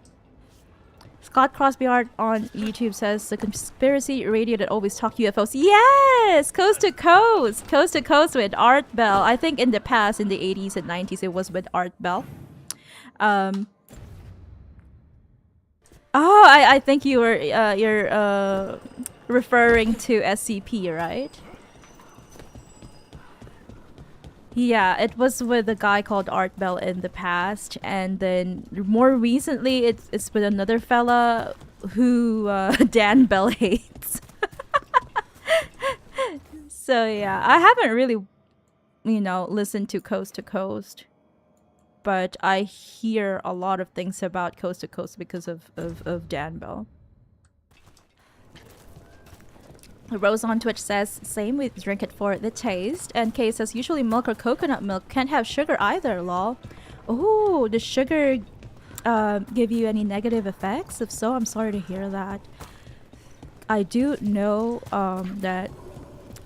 Scott Crosby Art on YouTube says the conspiracy radio that always talk UFOs. Yes! Coast to coast! Coast to coast with Art Bell. I think in the past, in the 80s and 90s, it was with Art Bell. Oh, I think you're referring to SCP, right? Yeah, it was with a guy called Art Bell in the past, and then more recently it's with another fella who Dan Bell hates. So yeah, I haven't really, listened to Coast, but I hear a lot of things about Coast to Coast because of Dan Bell. Rose on Twitch says, same, we drink it for the taste. And Kay says, usually milk or coconut milk can't have sugar either, lol. Oh, does sugar give you any negative effects? If so, I'm sorry to hear that. I do know that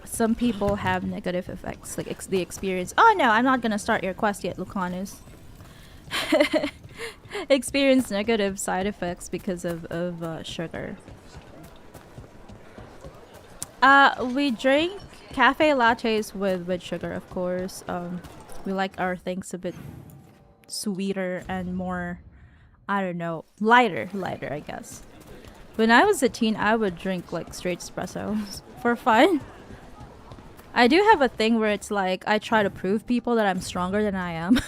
some people have negative effects, like the experience. Oh no, I'm not gonna start your quest yet, Lucanus. Experience negative side effects because of sugar. We drink cafe lattes with sugar, of course. We like our things a bit sweeter and more, I don't know, lighter, I guess. When I was a teen, I would drink like straight espressos for fun. I do have a thing where it's like I try to prove people that I'm stronger than I am.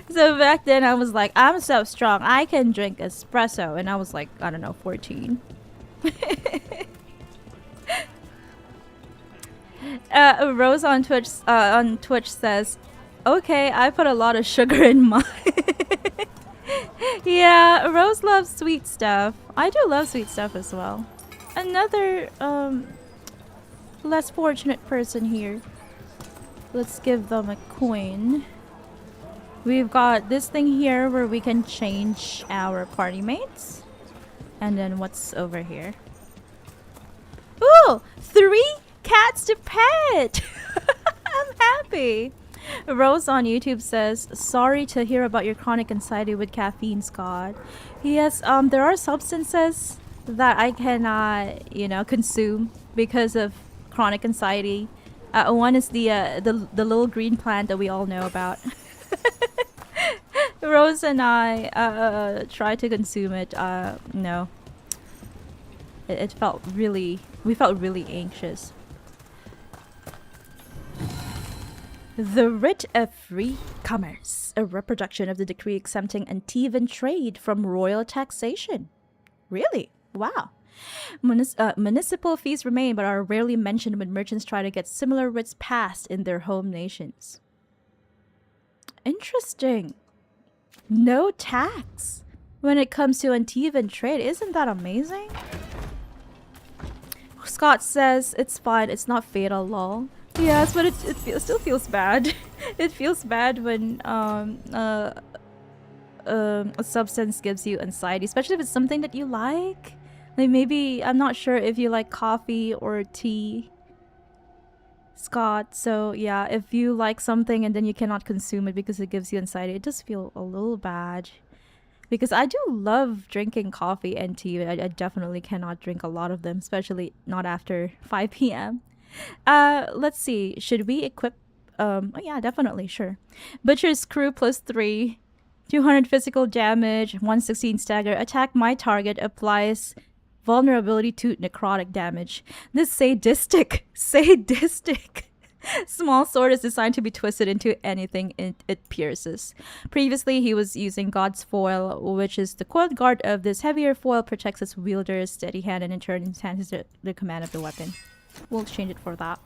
So back then I was like, I'm so strong, I can drink espresso, and I was like, I don't know, 14. Rose on Twitch says, okay, I put a lot of sugar in mine. Yeah, Rose loves sweet stuff. I do love sweet stuff as well. Another less fortunate person here. Let's give them a coin. We've got this thing here where we can change our party mates. And then what's over here? Ooh! 3 cats to pet! I'm happy! Rose on YouTube says, sorry to hear about your chronic anxiety with caffeine, Scott. Yes, there are substances that I cannot, consume because of chronic anxiety. One is the little green plant that we all know about. Rose and I tried to consume it. No. We felt really anxious. The Writ of Free Commerce, a reproduction of the decree exempting Antivan trade from royal taxation. Really? Wow. Municipal fees remain but are rarely mentioned when merchants try to get similar writs passed in their home nations. Interesting. No tax when it comes to Antivan trade. Isn't that amazing? Scott says it's fine, it's not fatal, lol. Yes, but it still feels bad. It feels bad when a substance gives you anxiety, especially if it's something that you like. Like maybe, I'm not sure if you like coffee or tea, Scott. So yeah, if you like something and then you cannot consume it because it gives you anxiety, it does feel a little bad. Because I do love drinking coffee and tea, but I definitely cannot drink a lot of them, especially not after 5 p.m. Let's see. Should we equip? Oh yeah, definitely, sure. Butcher's Crew +3. 200 physical damage, 116 stagger. Attack my target applies vulnerability to necrotic damage. This sadistic small sword is designed to be twisted into anything it pierces. Previously, he was using God's Foil, which is the coiled guard of this heavier foil protects its wielder's steady hand and in turn enhances the command of the weapon. We'll exchange it for that.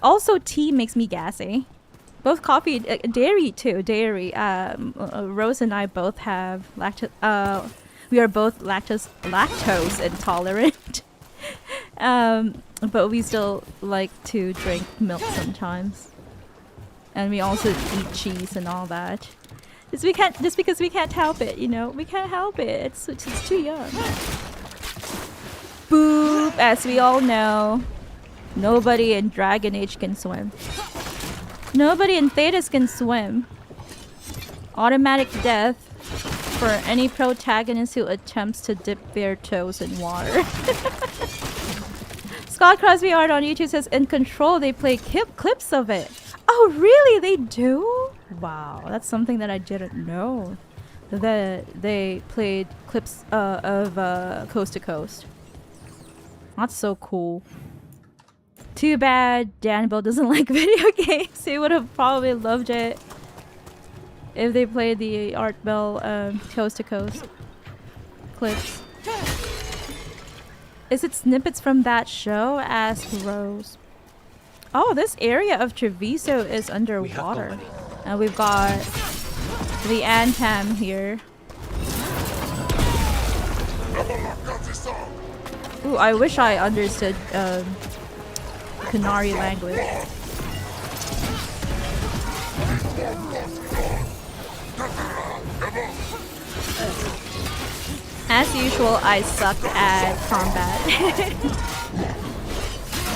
Also, tea makes me gassy. Both coffee, dairy too. Dairy. Rose and I both have lactose. We are both lactose intolerant. But we still like to drink milk sometimes, and we also eat cheese and all that. Just because we can't help it, you know. We can't help it. It's too young. Boop. As we all know, nobody in Dragon Age can swim. Nobody in Thedas can swim. Automatic death for any protagonist who attempts to dip their toes in water. Scott Crosby Art on YouTube says, in Control they play clips of it. Oh really? They do? Wow, that's something that I didn't know. That they played clips of Coast to Coast. That's so cool. Too bad Danville doesn't like video games. He would have probably loved it if they played the Art Bell Coast to Coast clips. Is it snippets from that show? Asked Rose. Oh, this area of Treviso is underwater. And we've got the Antaam here. Ooh, I wish I understood Qunari language. As usual, I suck at combat.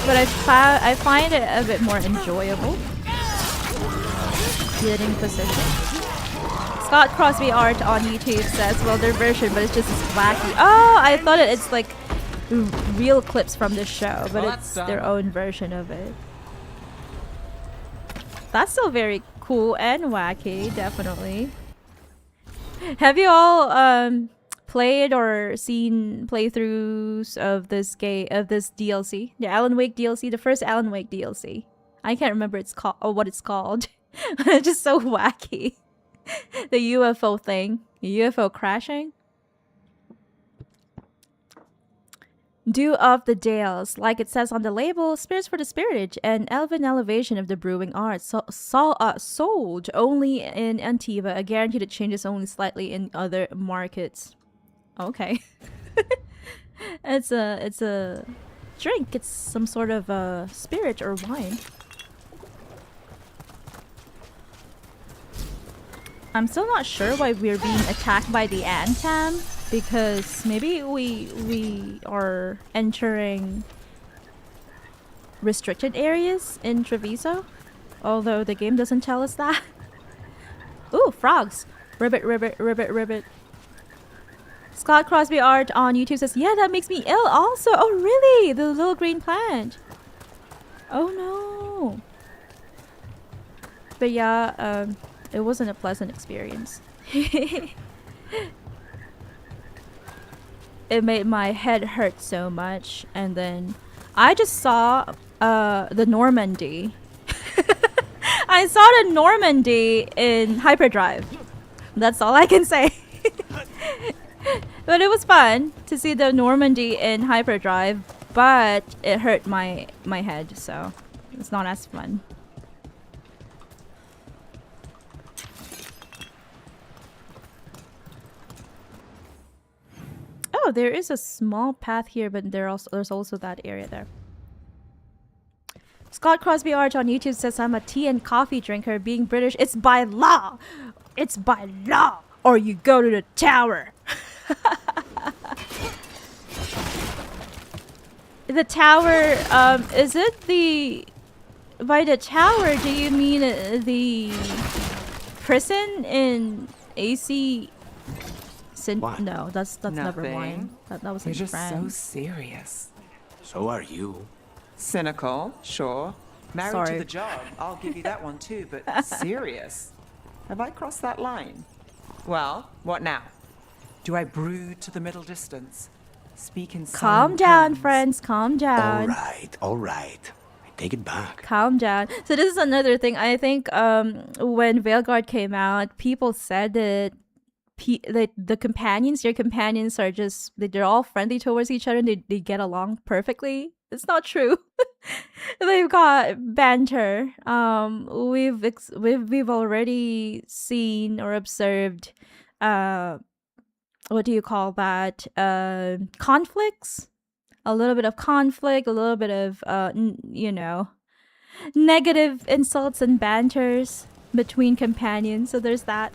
But I find it a bit more enjoyable. Getting position. Scott Crosby Art on YouTube says, well, their version, but it's just as wacky. Oh, I thought it's like real clips from the show, but it's their own version of it. That's still very cool and wacky, definitely. Have you all played or seen playthroughs of this DLC, the Alan Wake DLC, the first Alan Wake DLC? I can't remember what it's called. It's just so wacky. The UFO thing, the UFO crashing. Dew of the Dales, like it says on the label, spirits for the spiritage, an elven elevation of the brewing art. Sold only in Antiva, a guarantee that changes only slightly in other markets. Okay. It's a drink. It's some sort of spirit or wine. I'm still not sure why we're being attacked by the Antaam, because maybe we are entering restricted areas in Treviso, although the game doesn't tell us that. Ooh, frogs! Ribbit, ribbit, ribbit, ribbit. Scott Crosby Art on YouTube says, yeah, that makes me ill also. Oh really? The little green plant. Oh no. But yeah, it wasn't a pleasant experience. It made my head hurt so much, and then I just saw the Normandy. I saw the Normandy in Hyperdrive. That's all I can say. But it was fun to see the Normandy in Hyperdrive, but it hurt my head, so it's not as fun. Oh, there is a small path here, but there's also that area there. Scott Crosby Art on YouTube says, I'm a tea and coffee drinker. Being British, it's by law. It's by law. Or you go to the tower. The tower, is it the... By the tower, do you mean the prison in AC... No, that's never mind. That was You're in just France. so serious. So are you. Cynical, sure. Married Sorry. to the job, I'll give you that one too, but serious. Have I crossed that line? Well, what now? Do I brood to the middle distance? Speak in Calm solemn down, tones? friends. Calm down. All right. I take it back. Calm down. So this is another thing. I think when Veilguard came out, people said that the companions, your companions are just they're all friendly towards each other and they get along perfectly. It's not true. They've got banter. We've already seen or observed what do you call that? Conflicts. A little bit of conflict, a little bit of negative insults and banters between companions. So there's that.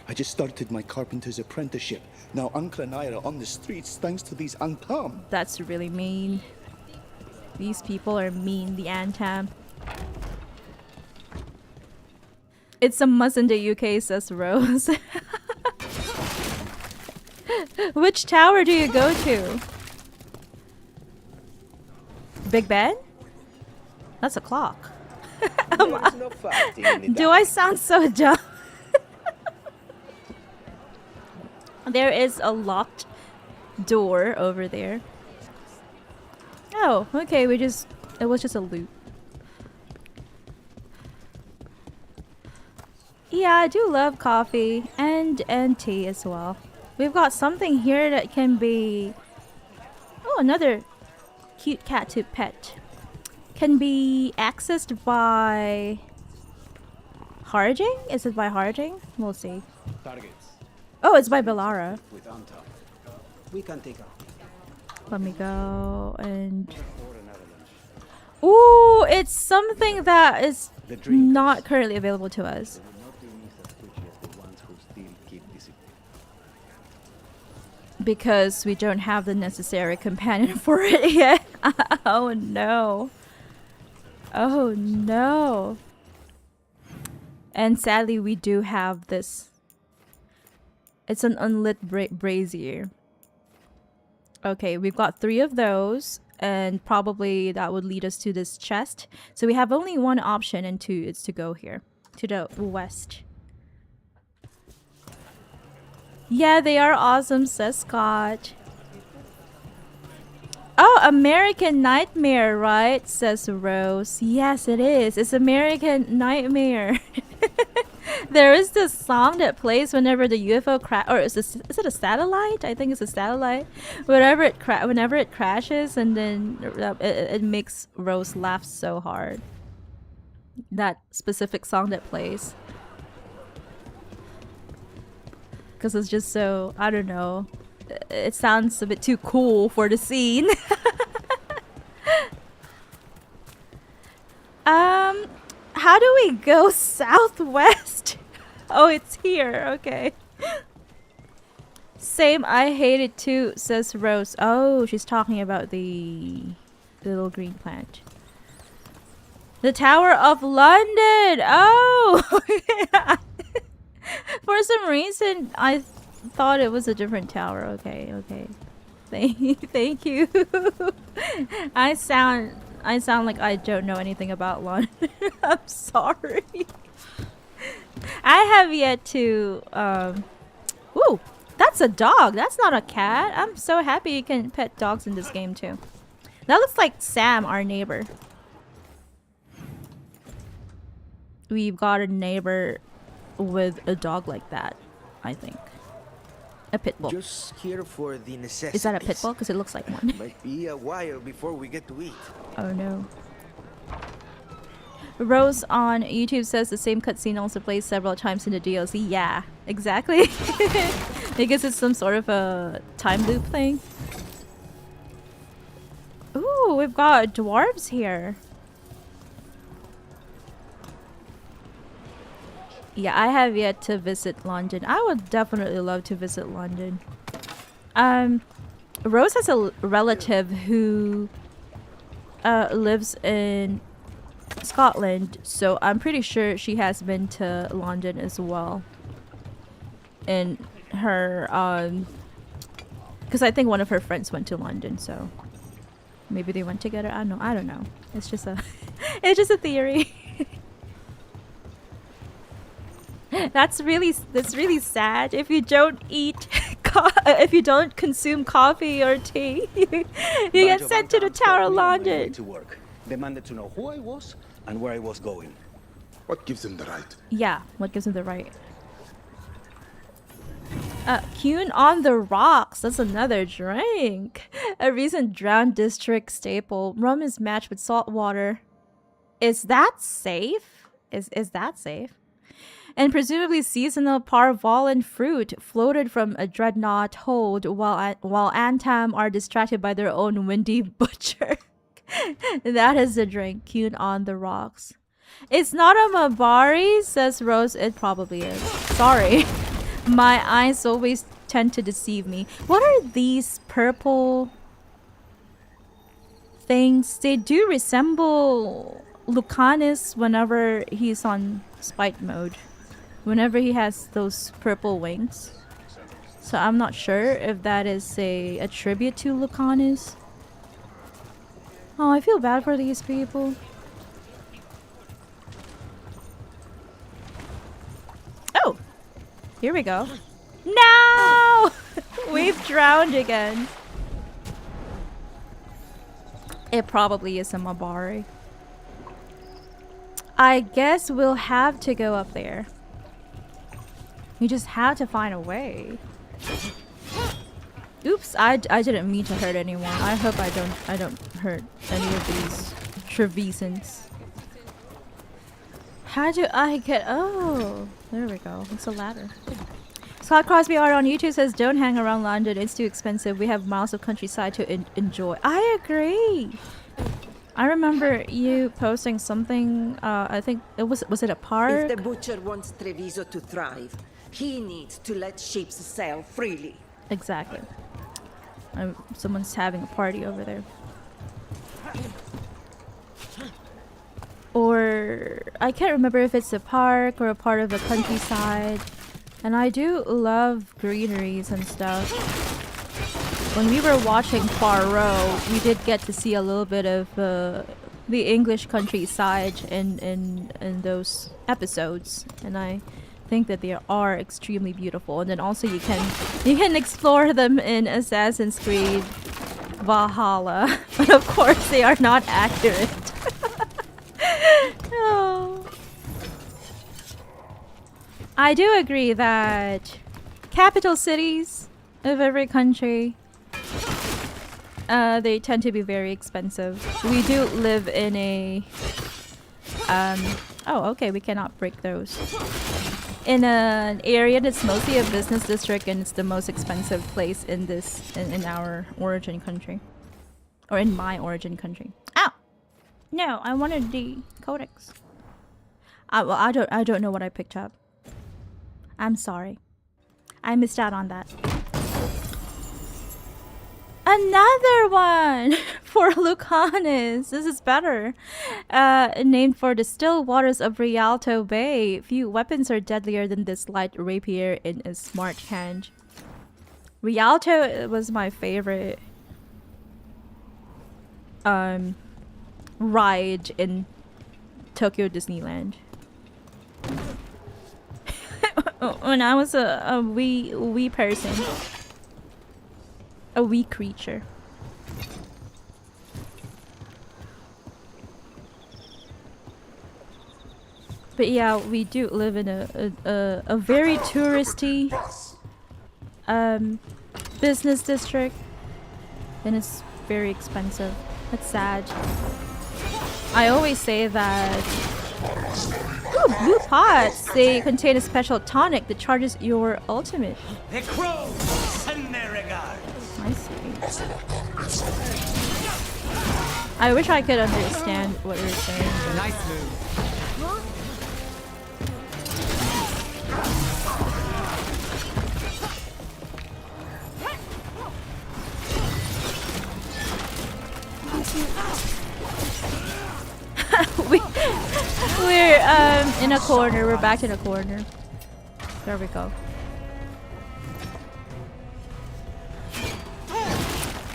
I just started my carpenter's apprenticeship. Now Uncle and I are on the streets thanks to these Antaam. That's really mean. These people are mean, the Antaam. It's a must in the UK, says Rose. Which tower do you go to? Big Ben? That's a clock. There's no fighting in the Do I sound so dumb? There is a locked door over there. Oh, okay, it was just a loop. Yeah, I do love coffee and tea as well. We've got something here that can be... Oh, another cute cat to pet. Can be accessed by... Harging? Is it by Harging? We'll see. Targets. Oh, it's by Bellara. With Antaam. We can take out. Let me go and... Ooh, it's something that is not currently available to us. Because we don't have the necessary companion for it yet. Oh no. Oh no. And sadly we do have this. It's an unlit brazier. Okay, we've got 3 of those. And probably that would lead us to this chest. So we have only one option, and it's to go here. To the west. Yeah, they are awesome, says Scott. Oh, American Nightmare, right? Says Rose. Yes, it is. It's American Nightmare. There is this song that plays whenever the UFO or is it a satellite? I think it's a satellite. Whenever it crashes, and then it makes Rose laugh so hard. That specific song that plays. Because it's just so, I don't know. It sounds a bit too cool for the scene. How do we go southwest? Oh, it's here. Okay. Same, I hate it too, says Rose. Oh, she's talking about the little green plant. The Tower of London! Oh! For some reason, I thought it was a different tower. Okay, okay. Thank you. I sound like I don't know anything about London. I'm sorry. I have yet to Ooh, that's a dog. That's not a cat. I'm so happy you can pet dogs in this game too. That looks like Sam, our neighbor. We've got a neighbor with a dog like that, I think. A pit bull. Just here for the necessities. Is that a pit bull? Because it looks like one. Might be a while before we get to eat. Oh no. Rose on YouTube says the same cutscene also plays several times in the DLC. Yeah, exactly. I guess it's some sort of a time loop thing. Ooh, we've got dwarves here. Yeah, I have yet to visit London. I would definitely love to visit London. Rose has a relative who lives in Scotland, so I'm pretty sure she has been to London as well. And her, because I think one of her friends went to London, so maybe they went together. I don't know. It's just a, it's just a theory. That's really sad. If you don't eat, if you don't consume coffee or tea, you get sent to the Tower of London. To work, demanded to know who I was and where I was going. What gives him the right? Yeah, what gives him the right? Qun on the rocks. That's another drink. A recent drowned district staple. Rum is matched with salt water. Is that safe? Is that safe? And presumably seasonal parvolan fruit floated from a dreadnought hold while Antaam are distracted by their own windy butcher. That is the drink. Qun on the rocks. It's not a Mabari, says Rose. It probably is. Sorry. My eyes always tend to deceive me. What are these purple things? They do resemble Lucanus whenever he's on spite mode. Whenever he has those purple wings. So I'm not sure if that is a tribute to Lucanus. Oh, I feel bad for these people. Oh! Here we go. No! We've drowned again. It probably is a Mabari. I guess we'll have to go up there. We just have to find a way. Oops, I didn't mean to hurt anyone. I hope I don't hurt any of these Trevisans. How do I get... Oh, there we go. It's a ladder. Scott Crosby art on YouTube says, don't hang around London. It's too expensive. We have miles of countryside to enjoy. I agree. I remember you posting something. I think it was it a park? If the butcher wants Treviso to thrive, he needs to let sheep sell freely. Exactly. Someone's having a party over there. Or I can't remember if it's a park or a part of the countryside. And I do love greeneries and stuff. When we were watching Poirot, we did get to see a little bit of the English countryside in those episodes, and I think that they are extremely beautiful. And then also you can explore them in Assassin's Creed Valhalla, but of course they are not accurate. Oh. I do agree that capital cities of every country, they tend to be very expensive. We do live in a oh, okay, we cannot break those. In an area that's mostly a business district, and it's the most expensive place in our origin country, or in my origin country. Ow! No, I wanted the codex. Well, I don't know what I picked up. I'm sorry. I missed out on that. Another one for Lucanus. This is better. Named for the still waters of Rialto Bay. Few weapons are deadlier than this light rapier in a smart hand. Rialto was my favorite ride in Tokyo Disneyland. When I was a wee person. A wee creature. But yeah, we do live in a very touristy business district, and it's very expensive. It's sad. I always say that blue pots, they contain a special tonic that charges your ultimate. The crows send their regards. I see. I wish I could understand what you're saying. Nice move. We're in a corner. We're back in a corner. There we go.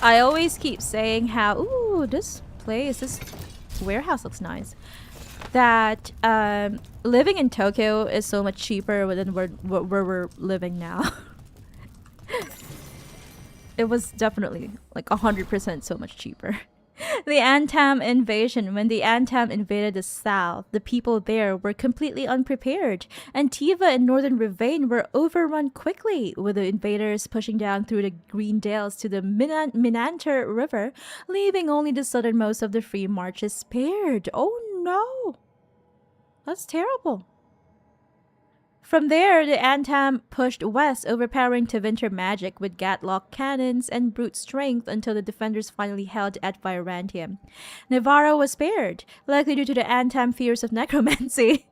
I always keep saying how, ooh, this warehouse looks nice. that living in Tokyo is so much cheaper than where we're living now. It was definitely like 100% so much cheaper. The Antaam invasion. When the Antaam invaded the south, the people there were completely unprepared. Antiva and northern Ravane were overrun quickly, with the invaders pushing down through the Green Dales to the Minanter River, leaving only the southernmost of the free marches spared. Oh no! That's terrible. From there, the Antaam pushed west, overpowering Tevinter magic with Gatlock cannons and brute strength until the defenders finally held at Virantium. Navarro was spared, likely due to the Antaam fears of necromancy.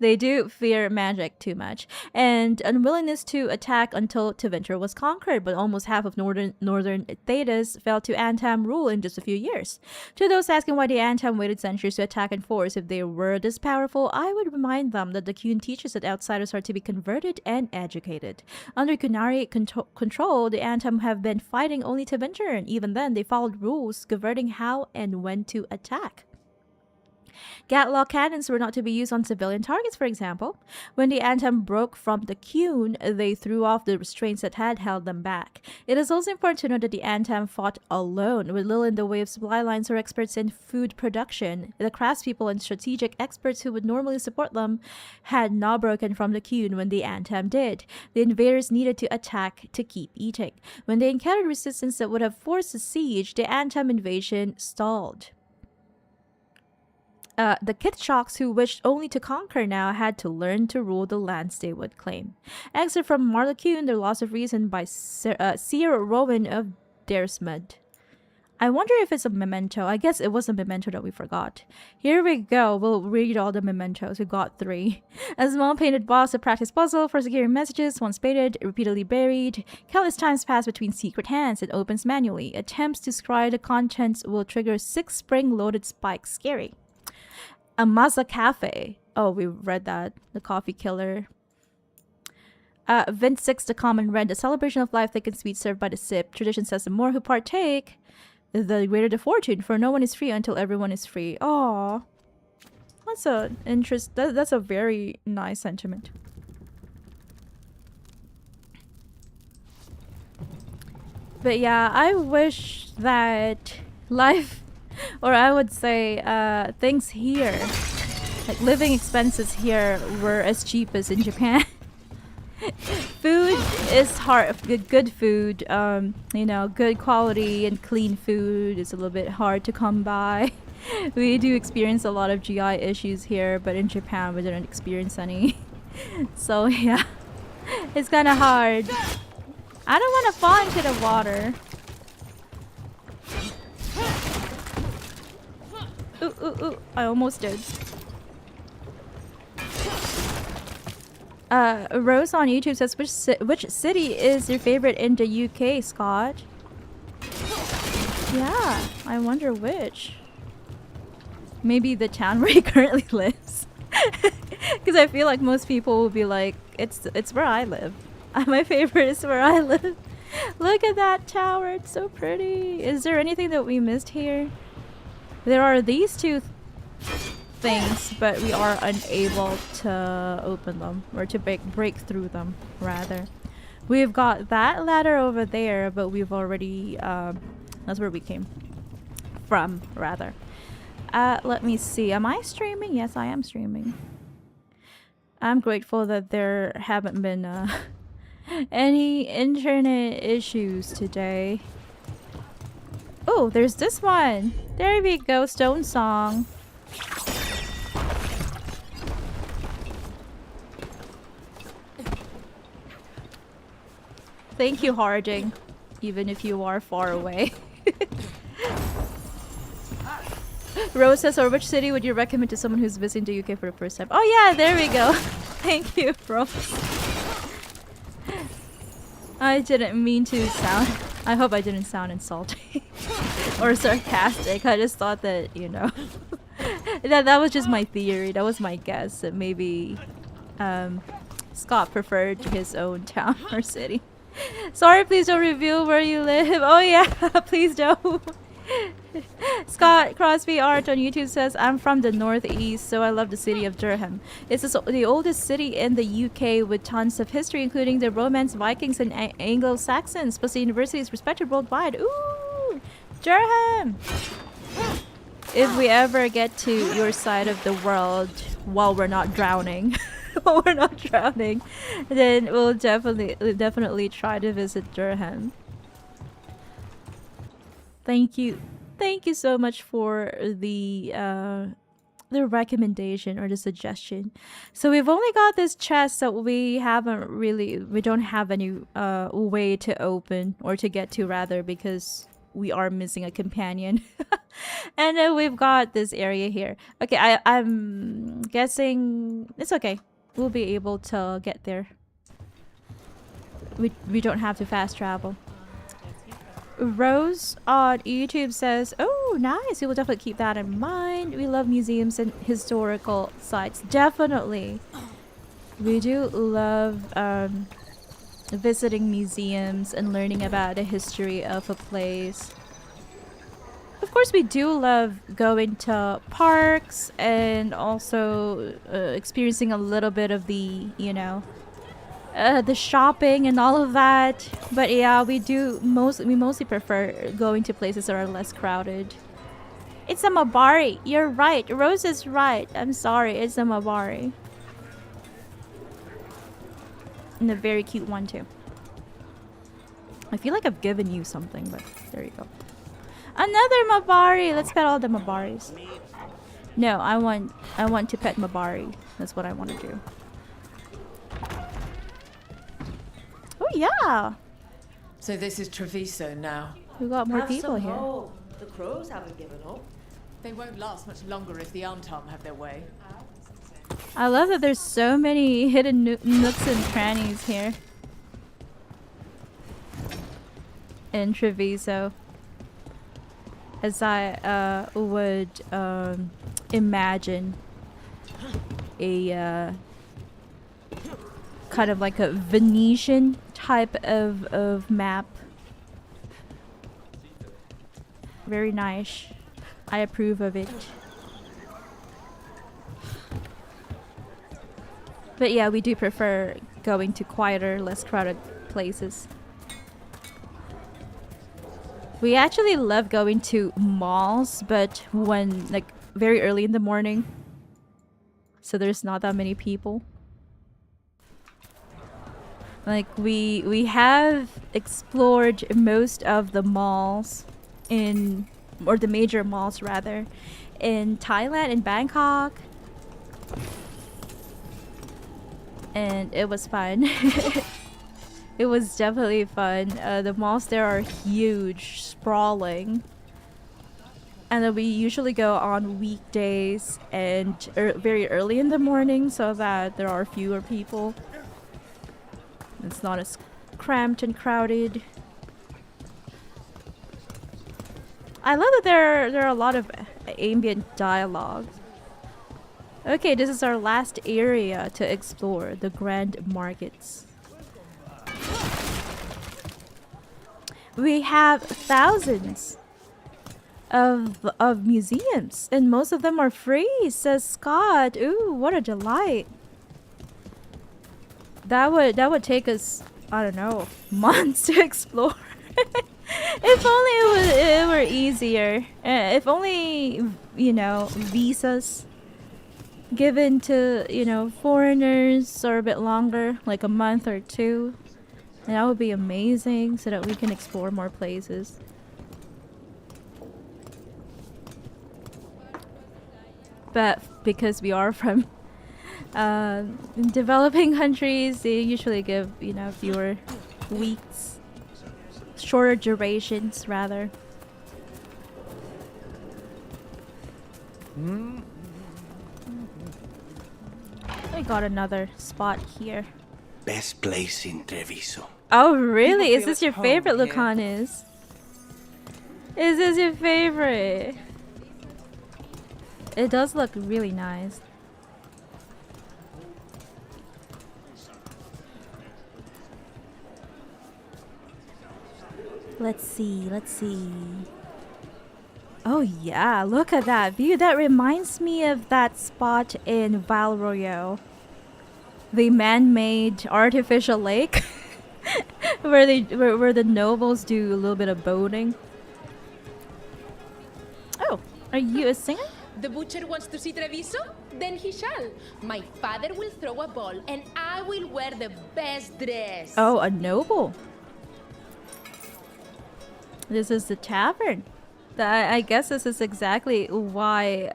They do fear magic too much, and unwillingness to attack until Tevinter was conquered, but almost half of northern Thedas fell to Antaam rule in just a few years. To those asking why the Antaam waited centuries to attack in force if they were this powerful, I would remind them that the Qun teaches that outsiders are to be converted and educated. Under Qunari control, the Antaam have been fighting only Tevinter, and even then they followed rules governing how and when to attack. Gatlock cannons were not to be used on civilian targets, for example. When the Antaam broke from the Qun, they threw off the restraints that had held them back. It is also important to note that the Antaam fought alone, with little in the way of supply lines or experts in food production. The craftspeople and strategic experts who would normally support them had not broken from the Qun when the Antaam did. The invaders needed to attack to keep eating. When they encountered resistance that would have forced a siege, the Antaam invasion stalled. The Kitshoks, who wished only to conquer now, had to learn to rule the lands they would claim. Excerpt from Marlacune, The Loss of Reason by Seer Rowan of Daresmud. I wonder if it's a memento. I guess it was a memento that we forgot. Here we go. We'll read all the mementos. We got 3. A small painted box, a practice puzzle for securing messages, once painted, repeatedly buried. Countless times pass between secret hands. It opens manually. Attempts to scry the contents will trigger 6 spring-loaded spikes. Scary. A Maza Cafe. Oh, we read that. The coffee killer. Vint 6, the common red. A celebration of life, thick and sweet, served by the sip. Tradition says the more who partake, the greater the fortune, for no one is free until everyone is free. Aww. That's a that's a very nice sentiment. But yeah, I wish that life, or I would say things here, like living expenses here, were as cheap as in Japan. Food is hard. Good food, you know, good quality and clean food is a little bit hard to come by. We do experience a lot of GI issues here, but in Japan we didn't experience any. So yeah, it's kind of hard. I don't want to fall into the water. Ooh, I almost did. Rose on YouTube says, which city is your favorite in the UK, Scott? Yeah, I wonder which. Maybe the town where he currently lives. Because I feel like most people will be like, it's where I live. My favorite is where I live. Look at that tower, it's so pretty. Is there anything that we missed here? There are these 2 things, but we are unable to open them, or to break through them, rather. We've got that ladder over there, but we've already, that's where we came from, rather. Let me see. Am I streaming? Yes, I am streaming. I'm grateful that there haven't been, any internet issues today. Oh, there's this one. There we go, Stone Song. Thank you, Harding, even if you are far away. Rose says, or which city would you recommend to someone who's visiting the UK for the first time? Oh yeah, there we go. Thank you, Rose. I didn't mean to sound... I hope I didn't sound insulting or sarcastic. I just thought that, you know, that was just my theory. That was my guess, that maybe Scott preferred his own town or city. Sorry, please don't reveal where you live. Oh yeah, please don't. Scott Crosby Art on YouTube says, I'm from the northeast, so I love the city of Durham. It's the oldest city in the UK with tons of history, including the Romance, Vikings, and Anglo-Saxons, plus the university is respected worldwide. Ooh! Durham! If we ever get to your side of the world while we're not drowning, then we'll definitely try to visit Durham. Thank you so much for the recommendation or the suggestion. So we've only got this chest that we don't have any way to open or to get to, rather, because we are missing a companion. And then we've got this area here. Okay, I'm guessing it's okay. We'll be able to get there. We don't have to fast travel. Rose on YouTube says, oh, nice. We will definitely keep that in mind. We love museums and historical sites. Definitely. We do love visiting museums and learning about the history of a place. Of course, we do love going to parks and also experiencing a little bit of the, the shopping and all of that. But yeah, we mostly prefer going to places that are less crowded. It's a Mabari. You're right. Rose is right. I'm sorry. It's a Mabari. And a very cute one too. I feel like I've given you something, but there you go. Another Mabari. Let's pet all the Mabaris. No, I want to pet Mabari. That's what I want to do. Oh yeah. So this is Treviso now. We got more people here. The crows haven't given up. They won't last much longer if the Antaam have their way. I love that there's so many hidden nooks and crannies here in Treviso. As I would imagine a kind of like a Venetian type of map. Very nice. I approve of it. But yeah, we do prefer going to quieter, less crowded places. We actually love going to malls, but when, like, very early in the morning, so there's not that many people. Like, we have explored most of the malls or the major malls rather, in Thailand and Bangkok. And it was fun. It was definitely fun. The malls there are huge, sprawling. And then we usually go on weekdays and very early in the morning so that there are fewer people. It's not as cramped and crowded. I love that there are a lot of ambient dialogue. Okay, this is our last area to explore, the Grand Markets. We have thousands of museums, and most of them are free, says Scott. Ooh, what a delight. That would take us, I don't know, months to explore. If only it were easier. If only, visas given to, foreigners are a bit longer, like a month or two. And that would be amazing so that we can explore more places. But because we are from developing countries, they usually give, fewer weeks. Shorter durations, rather. I got another spot here. Best place in Treviso. Oh, really? Is this your home favorite, here. Lucanis? Is this your favorite? It does look really nice. Let's see. Oh yeah, look at that view. That reminds me of that spot in Val Royale. The man-made artificial lake. where the nobles do a little bit of boating. Oh, are you a singer? The butcher wants to see Treviso? Then he shall. My father will throw a ball and I will wear the best dress. Oh, a noble. This is the tavern. I guess this is exactly why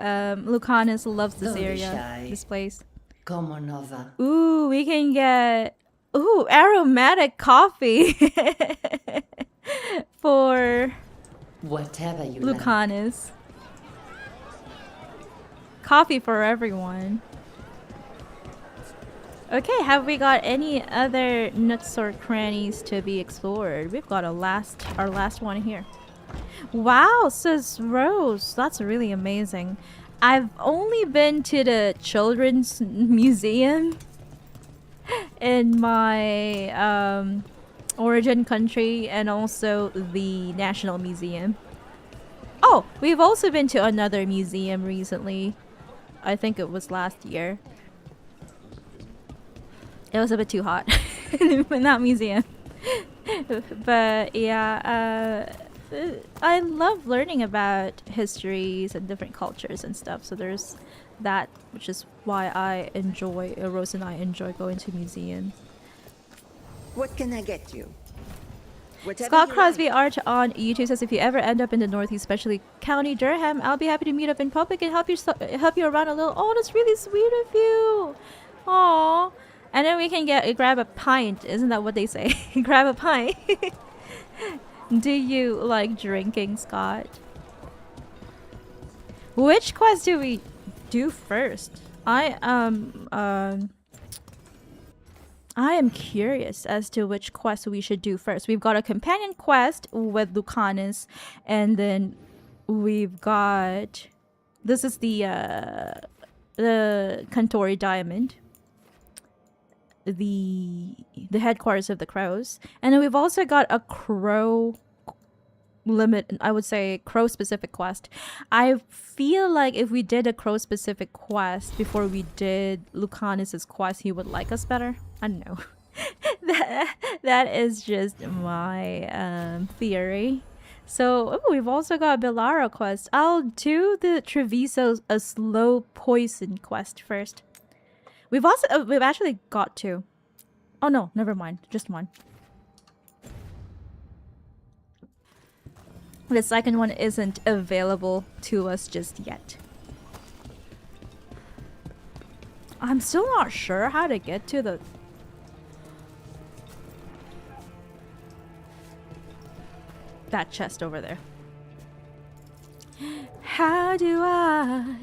Lucanus loves this area, this place. Como nova. Ooh, we can get aromatic coffee for Whatever you Lucanus. Coffee for everyone. Okay, have we got any other nooks or crannies to be explored? We've got our last one here. Wow, says Rose. That's really amazing. I've only been to the children's museum in my origin country and also the National Museum. Oh, we've also been to another museum recently. I think it was last year. It was a bit too hot in that museum. But yeah, I love learning about histories and different cultures and stuff. So there's that, which is why Rose and I enjoy going to museums. What can I get you? Scott Crosby Art on YouTube says, if you ever end up in the Northeast, especially County Durham, I'll be happy to meet up in public and help you around a little. Oh, that's really sweet of you. Aww. And then we can grab a pint. Isn't that what they say? Grab a pint. Do you like drinking, Scott? Which quest do we do first? I am curious as to which quest we should do first. We've got a companion quest with Lucanus, and then we've got this is the Qunari Diamond, the headquarters of the Crows, and then we've also got a crow crow specific quest. I feel like if we did a crow specific quest before we did Lucanus's quest, he would like us better. I don't know. that is just my theory. So we've also got a Belara quest. I'll do the Treviso a slow poison quest first. We've actually got two. Oh no, never mind. Just one. The second one isn't available to us just yet. I'm still not sure how to get to that chest over there. How do I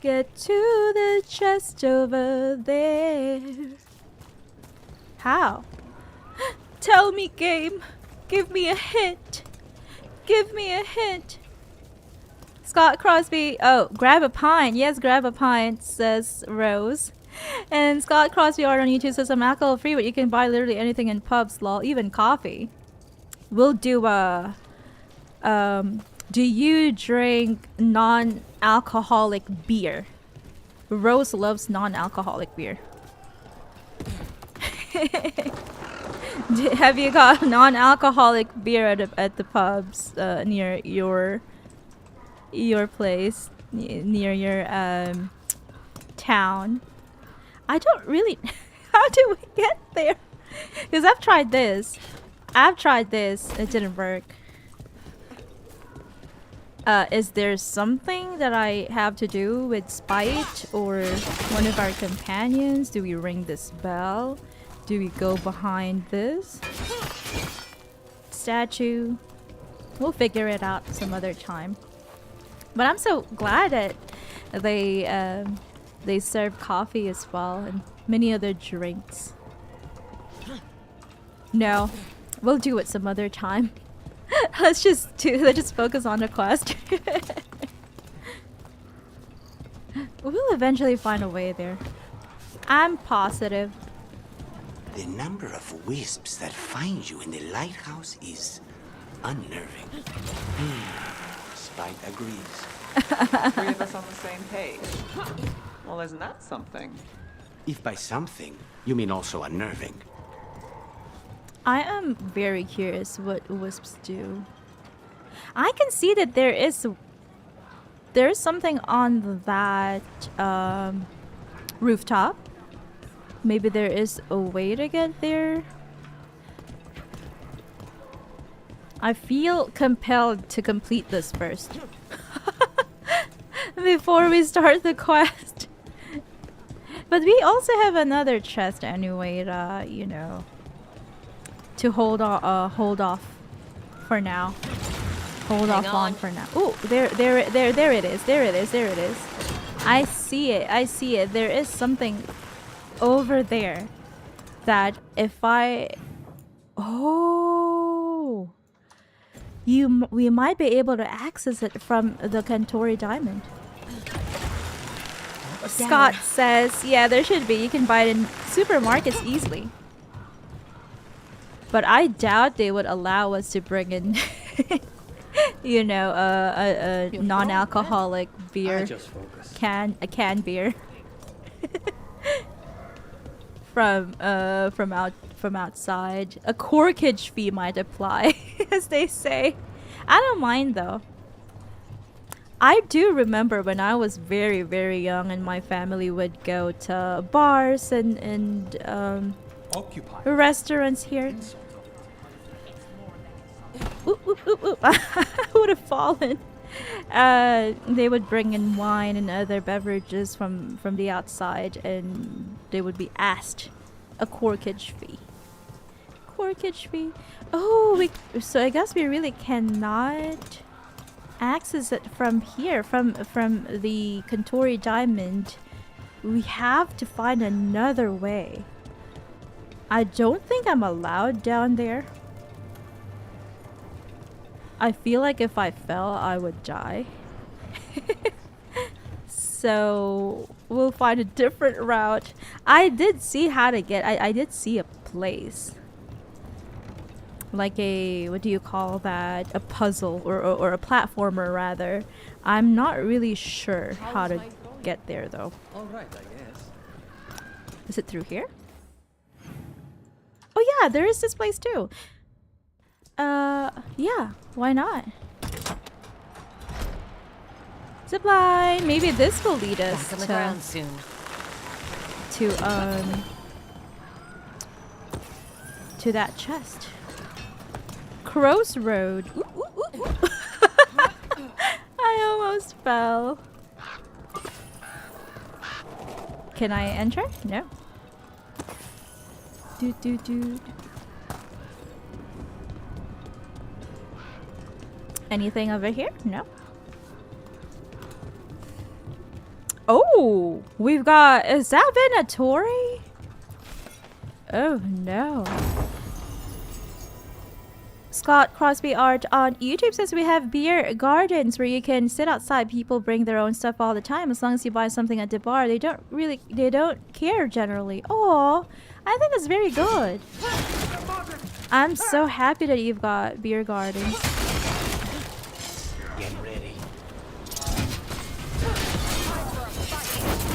get to the chest over there? How? Tell me, game. Give me a hint. Give me a hint. Scott Crosby. Oh, grab a pint. Yes, grab a pint, says Rose. And Scott Crosby Art on YouTube says, I'm alcohol free, but you can buy literally anything in pubs, lol, even coffee. We'll do a do you drink non-alcoholic beer? Rose loves non-alcoholic beer. Have you got non-alcoholic beer at the pubs near your place, near your town? I don't really. How do we get there? Because I've tried this. It didn't work. Is there something that I have to do with Spite or one of our companions? Do we ring this bell? Do we go behind this statue? We'll figure it out some other time. But I'm so glad that they serve coffee as well and many other drinks. No, we'll do it some other time. let's just focus on the quest. We'll eventually find a way there. I'm positive. The number of wisps that find you in the lighthouse is unnerving. frostbite agrees. 3 of us on the same page. Well, isn't that something? If by something, you mean also unnerving. I am very curious what wisps do. I can see that there's something on that rooftop. Maybe there is a way to get there. I feel compelled to complete this first. Before we start the quest. But we also have another chest anyway to, you know, to hold off for now. Hold off on for now. Ooh, there it is. I see it. There is something over there that if I... Oh! We might be able to access it from the Qunari diamond. Scott says, yeah, there should be. You can buy it in supermarkets easily. But I doubt they would allow us to bring in, you know, a non-alcoholic beer, a can beer from outside. A corkage fee might apply, as they say. I don't mind though. I do remember when I was very, very young and my family would go to bars and restaurants here. Oop, oop, oop, oop. I would have fallen. They would bring in wine and other beverages from the outside, and they would be asked a corkage fee. Corkage fee. Oh, so I guess we really cannot access it from here, from the Qunari diamond. We have to find another way. I don't think I'm allowed down there. I feel like if I fell, I would die. So we'll find a different route. I did see how to get. I did see a place. Like a, what do you call that? A puzzle or a platformer rather. I'm not really sure how to get there though. All right, I guess. Is it through here? Oh yeah, there is this place too. Yeah, why not? Zipline! Maybe this will lead us Back on the ground soon. to that chest. Crows Road. Ooh, ooh, ooh, ooh. I almost fell. Can I enter? No. Doot doot doot. Anything over here? No. Oh, we've got, is that Venatori? Oh no. Scott Crosby Art on YouTube says we have beer gardens where you can sit outside. People bring their own stuff all the time. As long as you buy something at the bar, they don't care generally. Oh, I think that's very good. I'm so happy that you've got beer gardens. Get ready.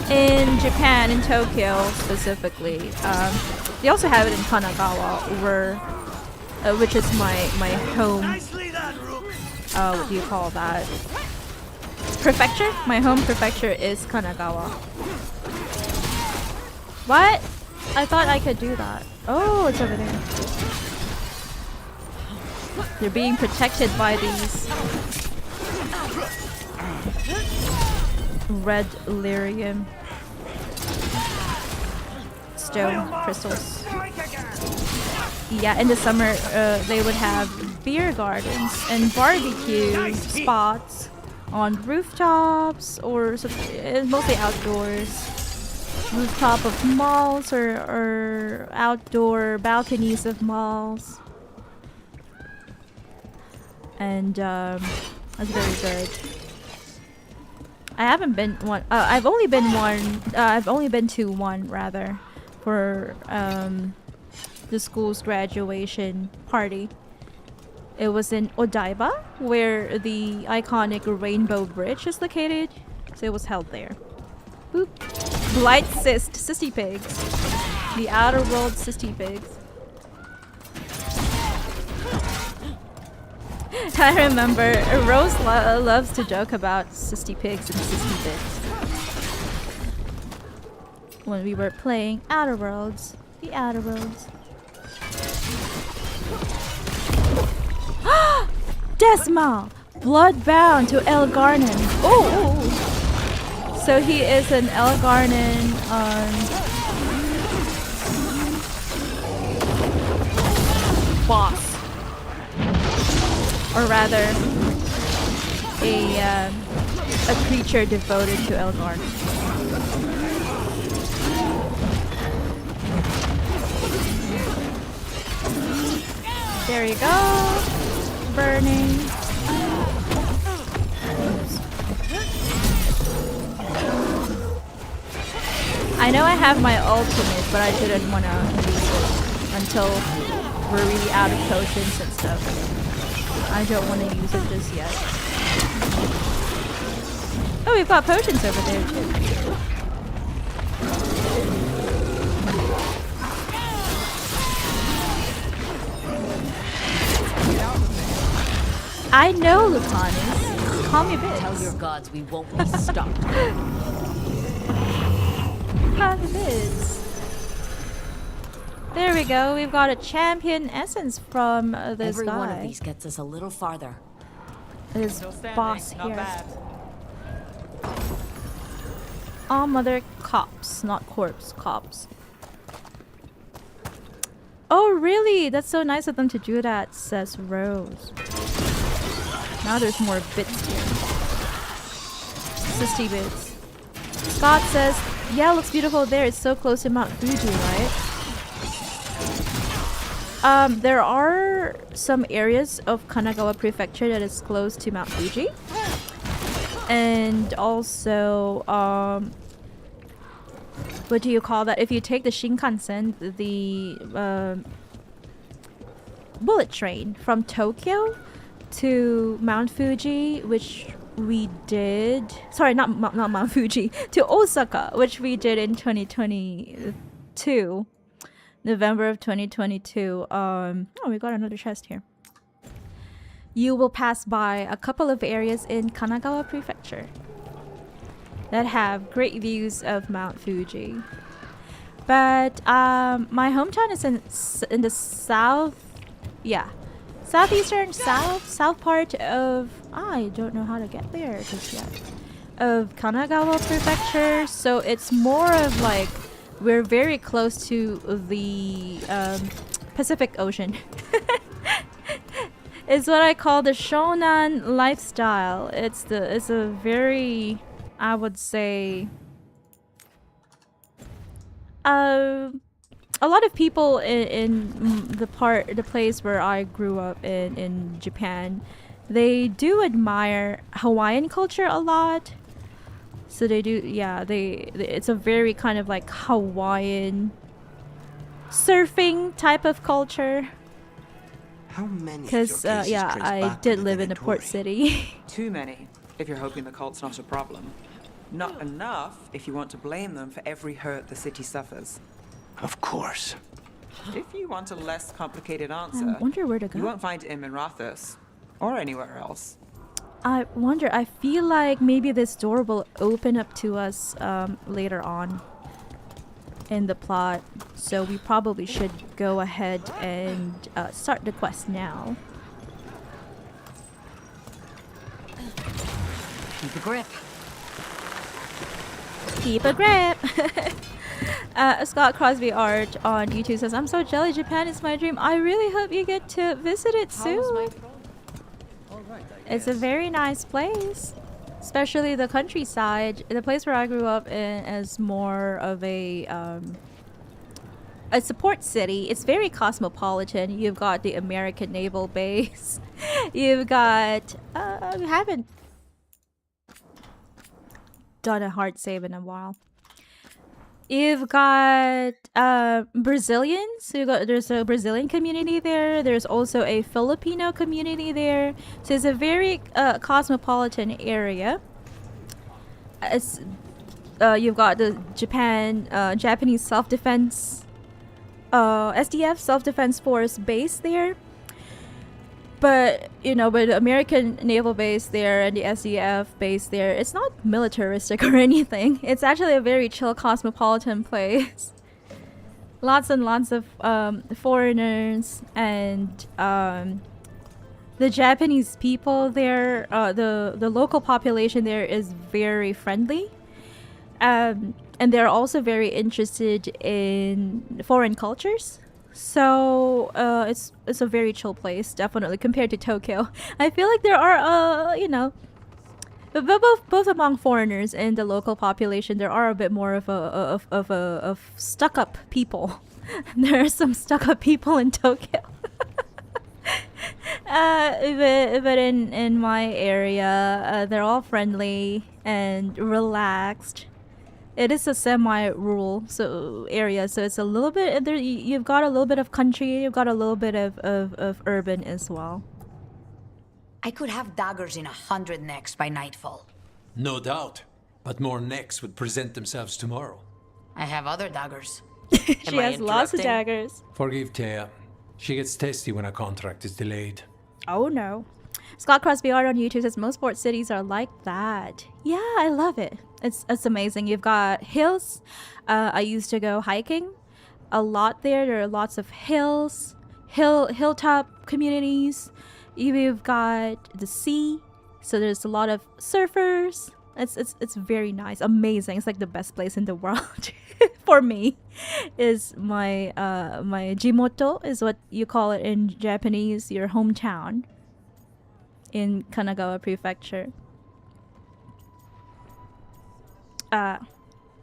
In Japan, in Tokyo specifically, they also have it in Kanagawa, which is my home. What do you call that? Prefecture? My home prefecture is Kanagawa. What? I thought I could do that. Oh, it's over there. They're being protected by these red lyrium stone crystals. Yeah, in the summer they would have beer gardens and barbecue spots on rooftops or mostly outdoors. Rooftop of malls or outdoor balconies of malls. And that's very good. I haven't been one. I've only been one. I've only been to one rather, for the school's graduation party. It was in Odaiba, where the iconic Rainbow Bridge is located. So it was held there. Boop. Blight Cyst, Sissy Pigs. The Outer World Sissy Pigs. I remember Rose loves to joke about Sissy Pigs and Sissy Pigs. When we were playing Outer Worlds. The Outer Worlds. Desma! Bloodbound to Elgarnen. Oh! So he is an Elgarnen boss. Or rather, a creature devoted to Elgarnen. There you go. Burning. I know I have my ultimate, but I didn't want to use it until we're really out of potions and stuff. I don't want to use it just yet. Oh, we've got potions over there too. I know, Lucanis. Call me a bitch. Tell your gods we won't be stopped. Call me bitch. There we go. We've got a champion essence from this Every guy. one of these gets us a little farther. This boss here. All mother cops, not corpse, cops. Oh, really? That's so nice of them to do that, says Rose. Now there's more bits here. 60 bits. Scott says, yeah, looks beautiful there. It's so close to Mount Fuji, right? There are some areas of Kanagawa Prefecture that is close to Mount Fuji. And also, what do you call that? If you take the Shinkansen, the bullet train from Tokyo to Mount Fuji, which we did. Sorry, not Mount Fuji. To Osaka, which we did in 2022, November of 2022. Oh, we got another chest here. You will pass by a couple of areas in Kanagawa Prefecture that have great views of Mount Fuji. But my hometown is in the south. Yeah. Southeastern south part of I don't know how to get there just yet of Kanagawa Prefecture, so it's more of like we're very close to the Pacific Ocean. It's what I call the Shonan lifestyle. It's a very, I would say, a lot of people in the place where I grew up in Japan, they do admire Hawaiian culture a lot. So they do, yeah. It's a very kind of like Hawaiian surfing type of culture. How many? Because yeah, I did live in a port city. Too many, if you're hoping the cult's not a problem. Not enough if you want to blame them for every hurt the city suffers. Of course. If you want a less complicated answer, I wonder where to go. You won't find it in Minrathous or anywhere else. I wonder, I feel like maybe this door will open up to us later on in the plot. So we probably should go ahead and start the quest now. Keep a grip. Keep a grip. Scott Crosby Art on YouTube says, I'm so jelly, Japan is my dream. I really hope you get to visit it soon. It's a very nice place, especially the countryside. The place where I grew up in is more of a port city. It's very cosmopolitan. You've got the American naval base. You've got we haven't done a hard save in a while. You've got Brazilians. There's a Brazilian community there. There's also a Filipino community there. So it's a very cosmopolitan area. You've got the Japanese self-defense, SDF self-defense force base there. But but the American naval base there and the SDF base there, it's not militaristic or anything. It's actually a very chill cosmopolitan place. Lots and lots of foreigners and the Japanese people there. The local population there is very friendly, and they're also very interested in foreign cultures. So it's a very chill place, definitely compared to Tokyo. I feel like there are both among foreigners and the local population, there are a bit more of stuck up people. There are some stuck up people in Tokyo. But in my area, they're all friendly and relaxed. It is a semi-rural area, so it's a little bit there. You've got a little bit of country, you've got a little bit of urban as well. I could have daggers in 100 necks by nightfall. No doubt, but more necks would present themselves tomorrow. I have other daggers. She has lots of daggers. Forgive Thea. She gets testy when a contract is delayed. Oh no. Scott Crosby Art on YouTube says most port cities are like that. Yeah, I love it. It's amazing. You've got hills. I used to go hiking a lot there. There are lots of hills, hilltop communities. You've got the sea, so there's a lot of surfers. It's very nice, amazing. It's like the best place in the world for me. Is my my jimoto is what you call it in Japanese, your hometown in Kanagawa Prefecture.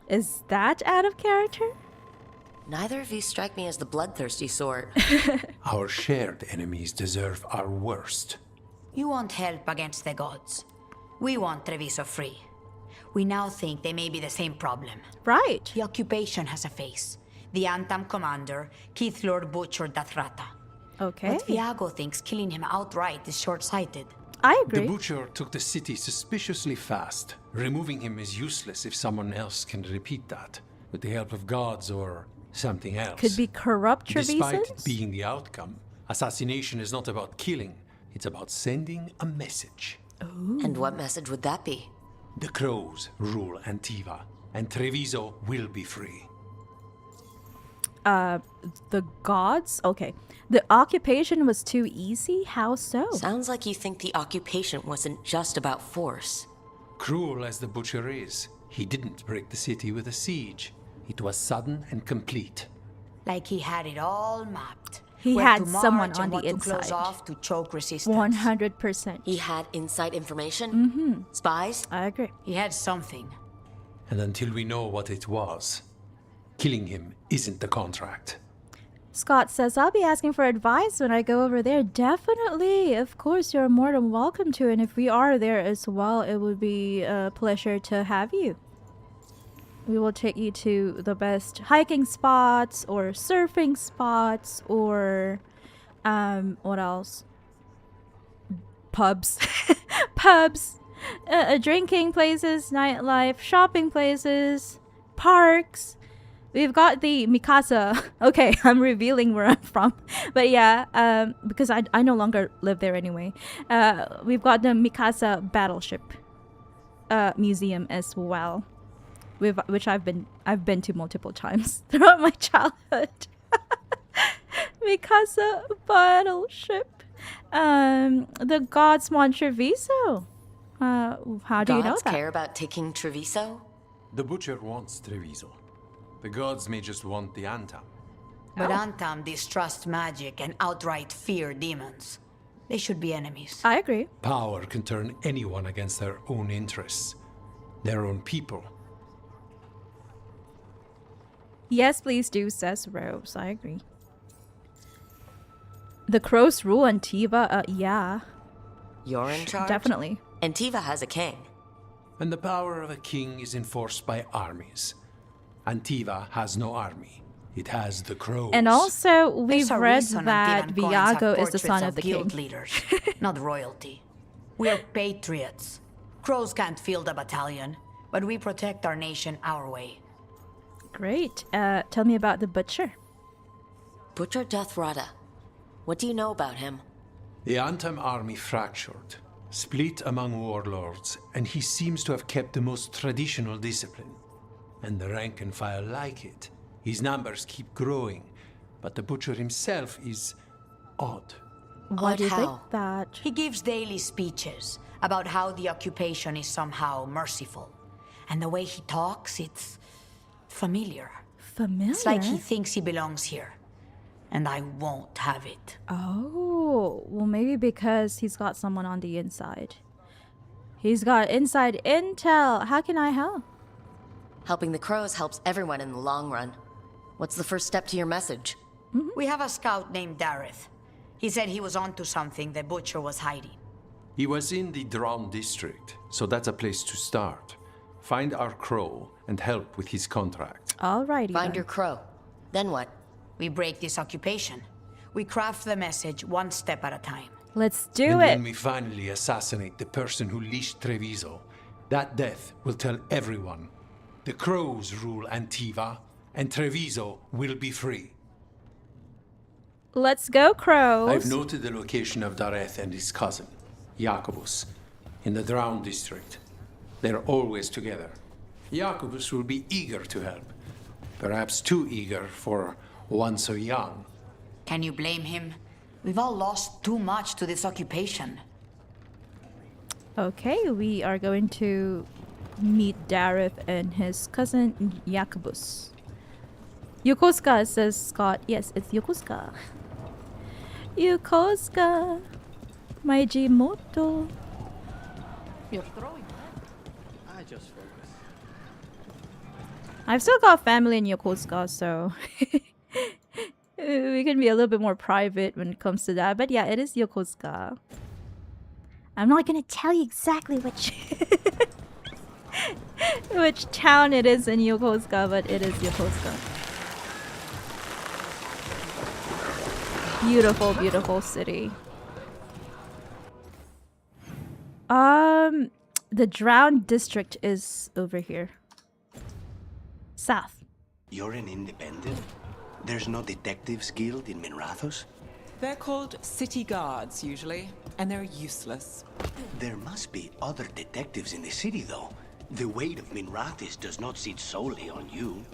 Is that out of character? Neither of you strike me as the bloodthirsty sort. Our shared enemies deserve our worst. You want help against the gods. We want Treviso free. We now think they may be the same problem. Right. The occupation has a face. The Antaam commander, Keith Lord, butchered Dathrata. Okay. But Viago thinks killing him outright is short-sighted. I agree. The butcher took the city suspiciously fast. Removing him is useless if someone else can repeat that, with the help of gods or something else. Could be corrupt Trevisans? Despite it being the outcome, assassination is not about killing. It's about sending a message. Ooh. And what message would that be? The Crows rule Antiva, and Treviso will be free. The gods? Okay. The occupation was too easy? How so? Sounds like you think the occupation wasn't just about force. Cruel as the butcher is, he didn't break the city with a siege. It was sudden and complete. Like he had it all mapped. He Where had to someone march on and the what to inside. close off to choke resistance. 100%. He had inside information? Mm-hmm. Spies? I agree. He had something. And until we know what it was, killing him isn't the contract. Scott says, I'll be asking for advice when I go over there. Definitely. Of course, you're more than welcome to. And if we are there as well, it would be a pleasure to have you. We will take you to the best hiking spots or surfing spots or what else? Pubs. Pubs. Drinking places, nightlife, shopping places, parks. We've got the Mikasa. Okay, I'm revealing where I'm from. But yeah, because I no longer live there anyway. We've got the Mikasa Battleship Museum as well. Which I've been to multiple times throughout my childhood. Mikasa Battleship. The gods want Treviso. How do you know Gods that? care about taking Treviso? The butcher wants Treviso. The gods may just want the Antaam. But Antaam distrust magic and outright fear demons. They should be enemies. I agree. Power can turn anyone against their own interests, their own people. Yes, please do, says Rose. I agree. The Crows rule Antiva. Yeah. You're in charge? Definitely. Antiva has a king. And the power of a king is enforced by armies. Antiva has no army. It has the Crows. And also, we've There's a read reason that Antivan coins have Viago is the son portraits of the guild king. leaders, not royalty. We're patriots. Crows can't field a battalion, but we protect our nation our way. Great. Tell me about the butcher. Butcher Deathrada. What do you know about him? The Antaam army fractured, split among warlords, and he seems to have kept the most traditional discipline. And the rank and file like it. His numbers keep growing, but the butcher himself is odd. Why do you think how? that? He gives daily speeches about how the occupation is somehow merciful. And the way he talks, it's familiar. Familiar? It's like he thinks he belongs here. And I won't have it. Oh, well, maybe because he's got someone on the inside. He's got inside intel. How can I help? Helping the Crows helps everyone in the long run. What's the first step to your message? We have a scout named Dareth. He said he was onto something the butcher was hiding. He was in the Drown district, so that's a place to start. Find our crow and help with his contract. Alrighty. Find your crow. Then what? We break this occupation. We craft the message one step at a time. Let's do And it. when we finally assassinate the person who leashed Treviso, that death will tell everyone. The Crows rule Antiva, and Treviso will be free. Let's go, crows. I've noted the location of Dareth and his cousin, Jacobus, in the Drown district. They're always together. Jacobus will be eager to help. Perhaps too eager for one so young. Can you blame him? We've all lost too much to this occupation. Okay, we are going to meet Dareth and his cousin Jacobus. Yokosuka, says Scott. Yes, it's Yokosuka. Yokosuka, my Jimoto. You're throwing that? I just focus. I've still got family in Yokosuka, so we can be a little bit more private when it comes to that. But yeah, it is Yokosuka. I'm not gonna tell you exactly which which town it is in Yokosuka, but it is Yokosuka. Beautiful, beautiful city. The Drown district is over here. South. You're an independent? There's no detectives guild in Minrathos? They're called city guards, usually, and they're useless. There must be other detectives in the city, though. The weight of Minrathis does not sit solely on you.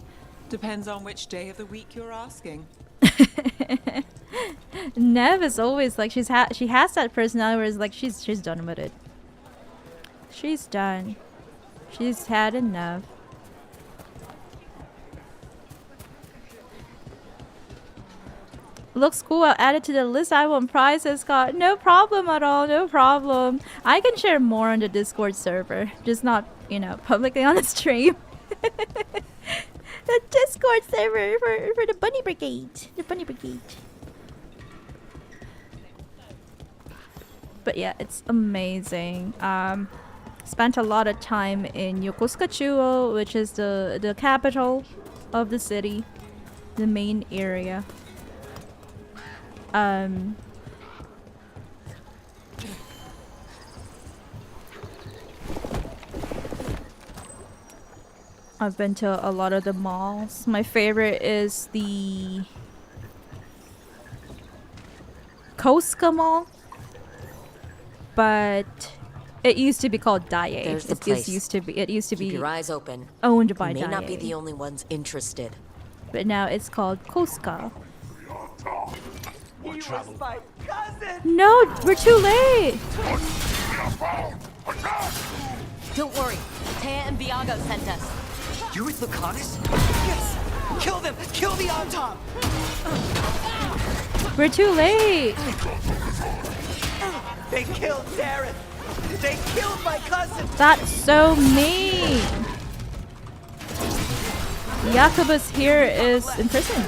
Depends on which day of the week you're asking. Nev is always like she has that personality where it's like she's done with it. She's done. She's had enough. Looks cool. I'll add it to the list. I want prizes, Scott. No problem at all. No problem. I can share more on the Discord server, just not, you know, publicly on the stream. The Discord server for the Bunny Brigade. The Bunny Brigade. But yeah, it's amazing. Spent a lot of time in Yokosuka-chuo, which is the capital of the city, the main area. I've been to a lot of the malls. My favorite is the Kosuka Mall, but it used to be called Daiei. There's the place. It used to be Keep your eyes open. owned by You may Daiei. not be the only ones interested. But now it's called Kosuka. More trouble. My cousin! No, we're too late. Don't worry. Taya and Viago sent us. You're with Lucanus? Yes! Kill them! Kill the Antaam! We're too late. They killed Dareth! They killed my cousin! That's so mean. Jacobus here is in prison.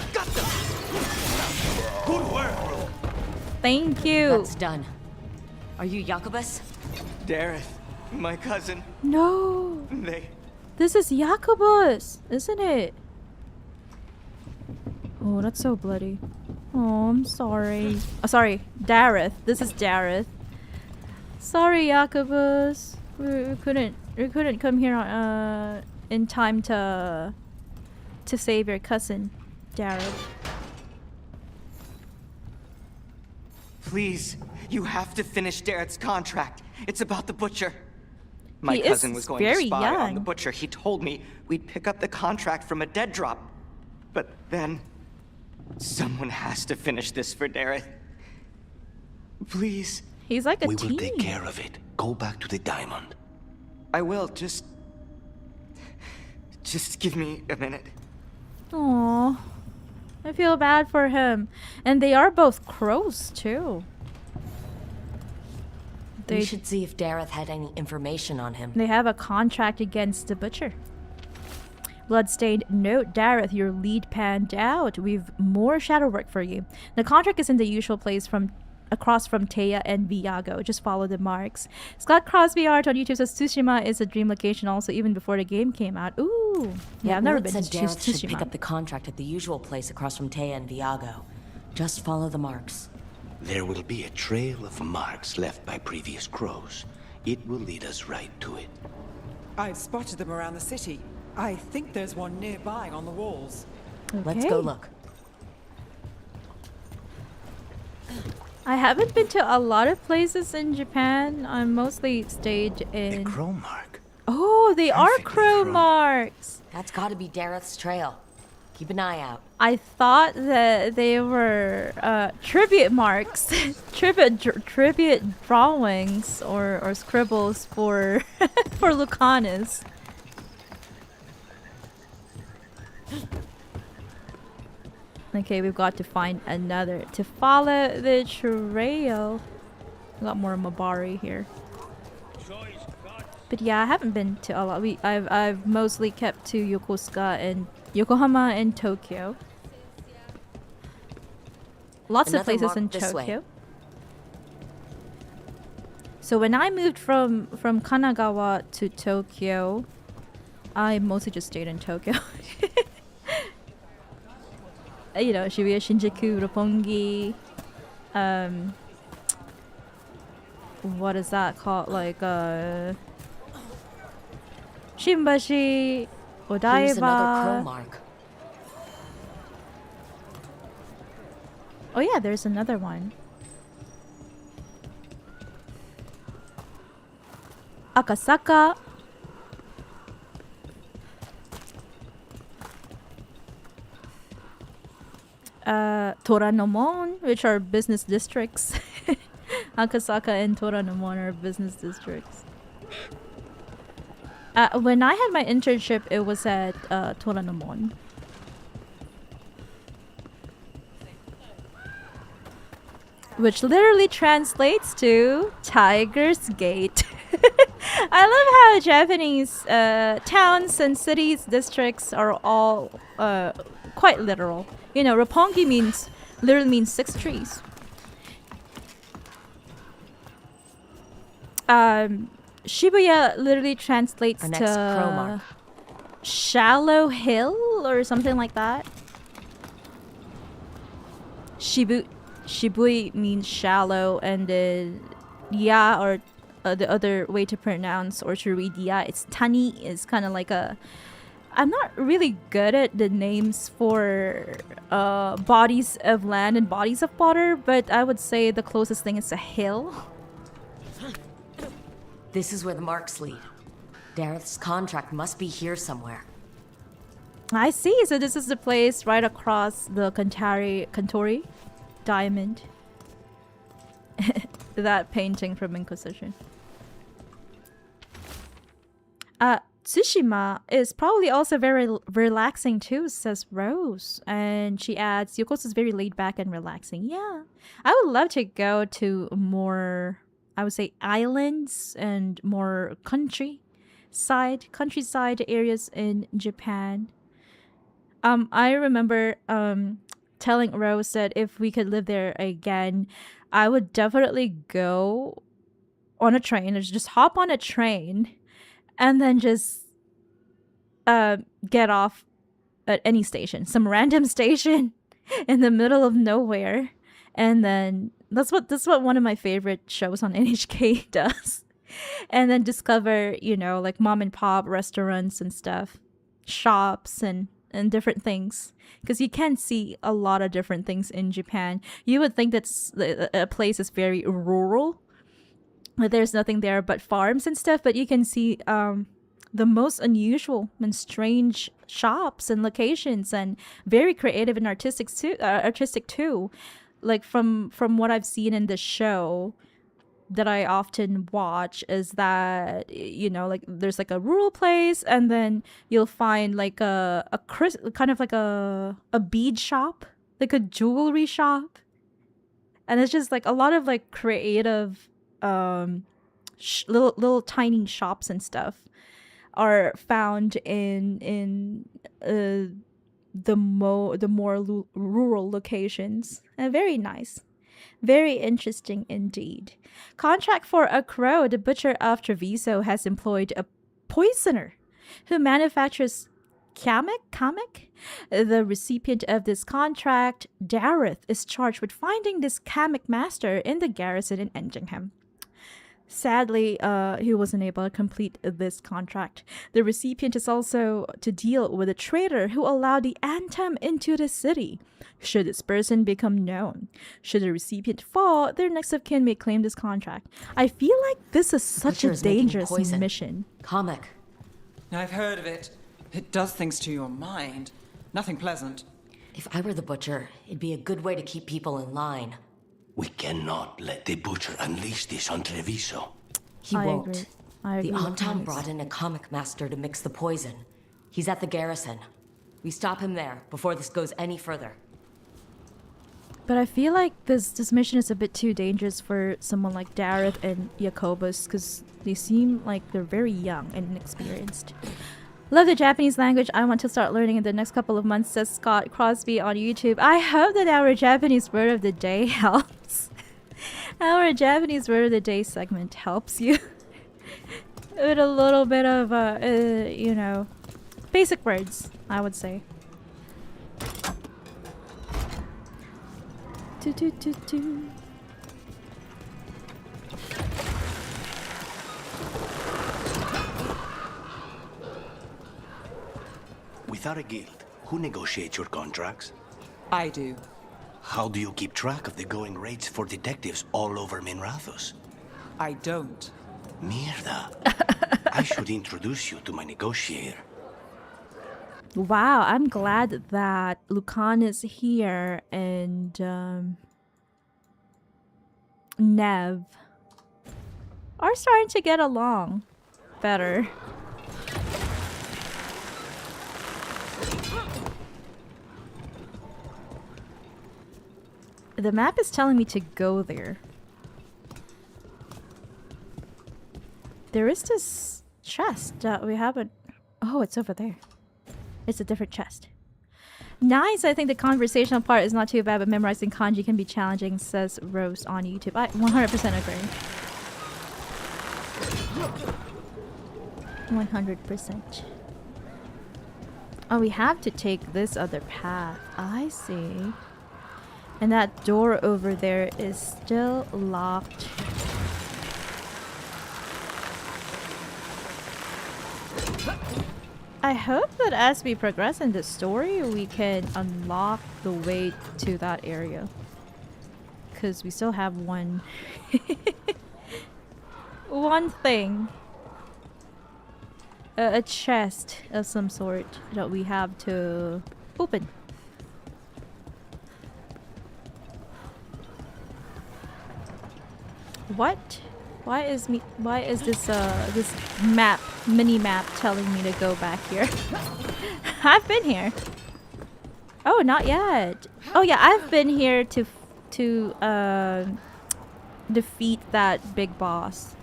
Good work, Rook. Thank you. That's done. Are you Jacobus? Dareth, my cousin. No. They... This is Jacobus, isn't it? Oh, that's so bloody. Oh, I'm sorry. Oh, sorry, Dareth. This is Dareth. Sorry, Jacobus. We couldn't come here in time to save your cousin, Dareth. Please, you have to finish Dareth's contract. It's about the butcher. My He cousin is was going to very spy on the young. butcher. He told me we'd pick up the contract from a dead drop. But then, someone has to finish this for Dareth. Please. He's like a We teen. will take care of it. Go back to the diamond. I will, just give me a minute. Aww. I feel bad for him. And they are both crows, too. We should see if Dareth had any information on him. They have a contract against the butcher. Bloodstained note, Dareth, your lead panned out. We've more shadow work for you. The contract is in the usual place across from Teia and Viago. Just follow the marks. Scott Crosby art on YouTube says Tsushima is a dream location also even before the game came out. Ooh. Yeah, I've never been to Dareth should pick Tsushima. up the contract at the usual place across from Teia and Viago. Just follow the marks. There will be a trail of marks left by previous crows. It will lead us right to it. I've spotted them around the city. I think there's one nearby on the walls. Let's go look. I haven't been to a lot of places in Japan. I mostly stayed in... A crow mark. Oh, they are crow thrown. marks. That's gotta be Dareth's trail. Keep an eye out. I thought that they were tribute marks, tribute drawings or scribbles for for Lucanus. Okay, we've got to find another to follow the trail. We got more Mabari here. But yeah, I haven't been to a lot. I've mostly kept to Yokosuka and Yokohama and Tokyo. Lots of Another places in mark this way. Tokyo. So when I moved from Kanagawa to Tokyo, I mostly just stayed in Tokyo. You know, Shibuya, Shinjuku, Roppongi. What is that called? Like Shimbashi, Odaiba. Here's another crow mark. Oh yeah, there's another one. Akasaka. Toranomon, which are business districts. Akasaka and Toranomon are business districts. When I had my internship, it was at Toranomon. Which literally translates to Tiger's Gate. I love how Japanese towns and cities, districts are all quite literal. You know, Roppongi literally means 6 trees. Shibuya literally translates Our next crow to mark. shallow hill or something like that. Shibui means shallow, and ya, or the other way to pronounce or to read ya, it's tani, is kind of like a... I'm not really good at the names for bodies of land and bodies of water, but I would say the closest thing is a hill. This is where the marks lead. Dareth's contract must be here somewhere. I see. So this is the place right across the Qunari diamond. That painting from Inquisition. Tsushima is probably also very relaxing too, says Rose. And she adds, Yokosuka is very laid back and relaxing. Yeah. I would love to go to more, I would say, islands and more countryside areas in Japan. I remember telling Rose that if we could live there again, I would definitely go on a train, or just hop on a train and then just get off at any station, some random station, in the middle of nowhere. And then that's what one of my favorite shows on NHK does. And then discover, you know, like mom and pop restaurants and stuff, shops and different things. Because you can see a lot of different things in Japan. You would think that's a place is very rural, but there's nothing there but farms and stuff. But you can see the most unusual and strange shops and locations, and very creative and artistic too. Like from what I've seen in the show that I often watch is that, you know, like there's like a rural place, and then you'll find like a kind of like a bead shop, like a jewelry shop, and it's just like a lot of like creative little tiny shops and stuff are found in the more rural locations. Very nice. Very interesting indeed. Contract for a crow. The butcher of Treviso has employed a poisoner who manufactures kamek. The recipient of this contract, Dareth, is charged with finding this kamek master in the garrison in Antaam. Sadly, he wasn't able to complete this contract. The recipient is also to deal with a traitor who allowed the Antaam into the city. Should this person become known, should the recipient fall, their next of kin may claim this contract. I feel like this is such a dangerous mission. Kamek. I've heard of it. It does things to your mind. Nothing pleasant. If I were the butcher, it'd be a good way to keep people in line. We cannot let the butcher unleash this on Treviso. He won't. Agree. I agree. The Antaam brought in a kamek master to mix the poison. He's at the garrison. We stop him there before this goes any further. But I feel like this mission is a bit too dangerous for someone like Dareth and Jacobus, because they seem like they're very young and inexperienced. Love the Japanese language. I want to start learning in the next couple of months, says Scott Crosby on YouTube. I hope that our Japanese word of the day helps. Our Japanese word of the day segment helps you with a little bit of, you know, basic words, I would say. Without a guild, who negotiates your contracts? I do. How do you keep track of the going rates for detectives all over Minrathos? I don't. Mierda. I should introduce you to my negotiator. Wow, I'm glad that Lucan is here and Nev are starting to get along better. The map is telling me to go there. There is this chest that we haven't... Oh, it's over there. It's a different chest. Nice. I think the conversational part is not too bad, but memorizing kanji can be challenging, says Rose on YouTube. I 100% agree. 100%. Oh, we have to take this other path. I see. And that door over there is still locked. I hope that as we progress in the story, we can unlock the way to that area. Because we still have one... one thing. A chest of some sort that we have to open. What? Why is this this mini map telling me to go back here? I've been here. Oh, not yet. Oh yeah, I've been here to defeat that big boss.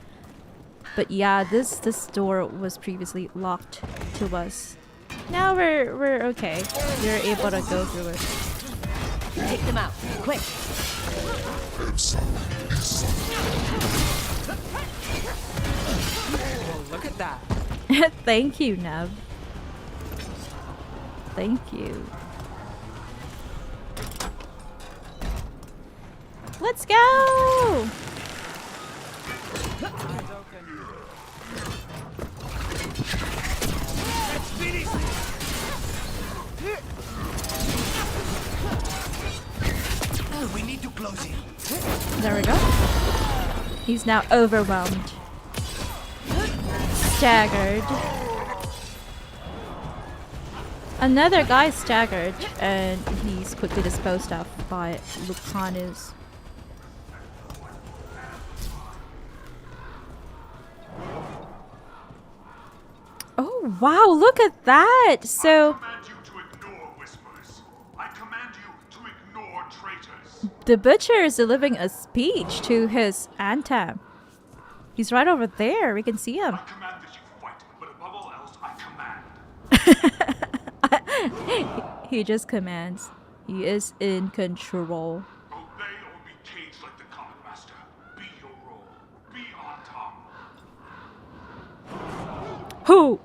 But yeah, this door was previously locked to us. Now we're okay. We're able to go through it. Take them out, quick. Well, look at that. Thank you, Nev. Thank you. Let's go! We need to close it. There we go. He's now overwhelmed. Staggered. Another guy staggered, and he's quickly disposed of by Lucanus. Oh wow, look at that! So the butcher is delivering a speech to his Antaam. He's right over there. We can see him. He just commands. He is in control. Obey or be caged like the comic master. Be your role. Be Antaam. Who?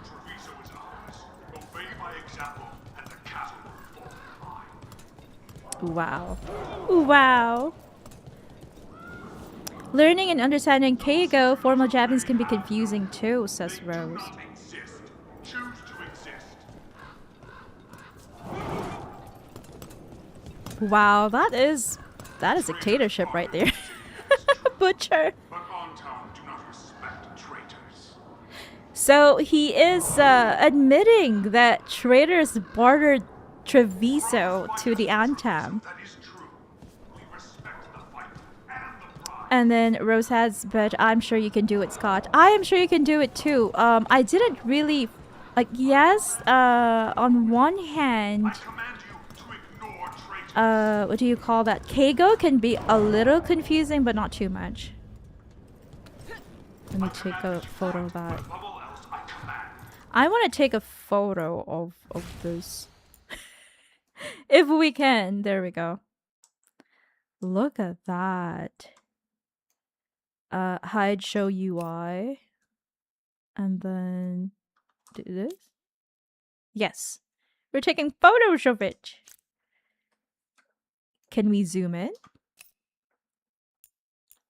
Treviso is ours. Obey my example, and the cattle will fall behind. Wow. Wow. Learning and understanding Keigo formal Japanese can be confusing too, says Rose. Wow, that is a dictatorship right there. Butcher. So he is admitting that traitors bartered Treviso to the Antaam. And then Rose has, but I'm sure you can do it, Scott. I am sure you can do it too. I didn't really, like, yes, on one hand, what do you call that? Keigo can be a little confusing, but not too much. Let me take a photo of that. I want to take a photo of this. If we can. There we go. Look at that. Hide show UI. And then do this. Yes. We're taking photos of it. Can we zoom in?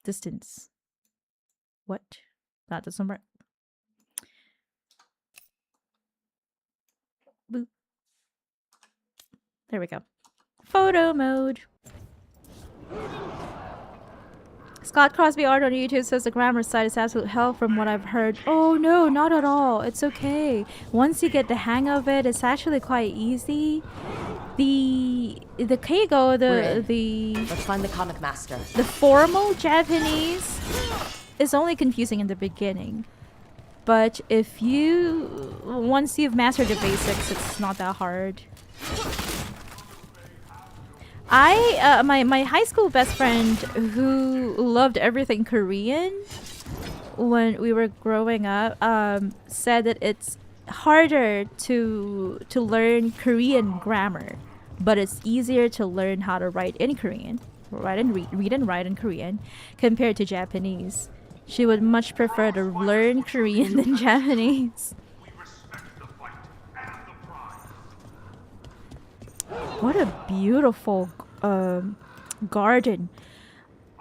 Distance. What? That doesn't work. Boop. There we go. Photo mode. Scott Crosby art on YouTube says the grammar side is absolute hell from what I've heard. Oh no, not at all. It's okay. Once you get the hang of it, it's actually quite easy. The Keigo, Let's find the comic master. The formal Japanese is only confusing in the beginning. But if you once you've mastered the basics, it's not that hard. My high school best friend who loved everything Korean when we were growing up said that it's harder to learn Korean grammar, but it's easier to learn how to write in Korean, read and write in Korean compared to Japanese. She would much prefer to learn Korean than Japanese. What a beautiful garden.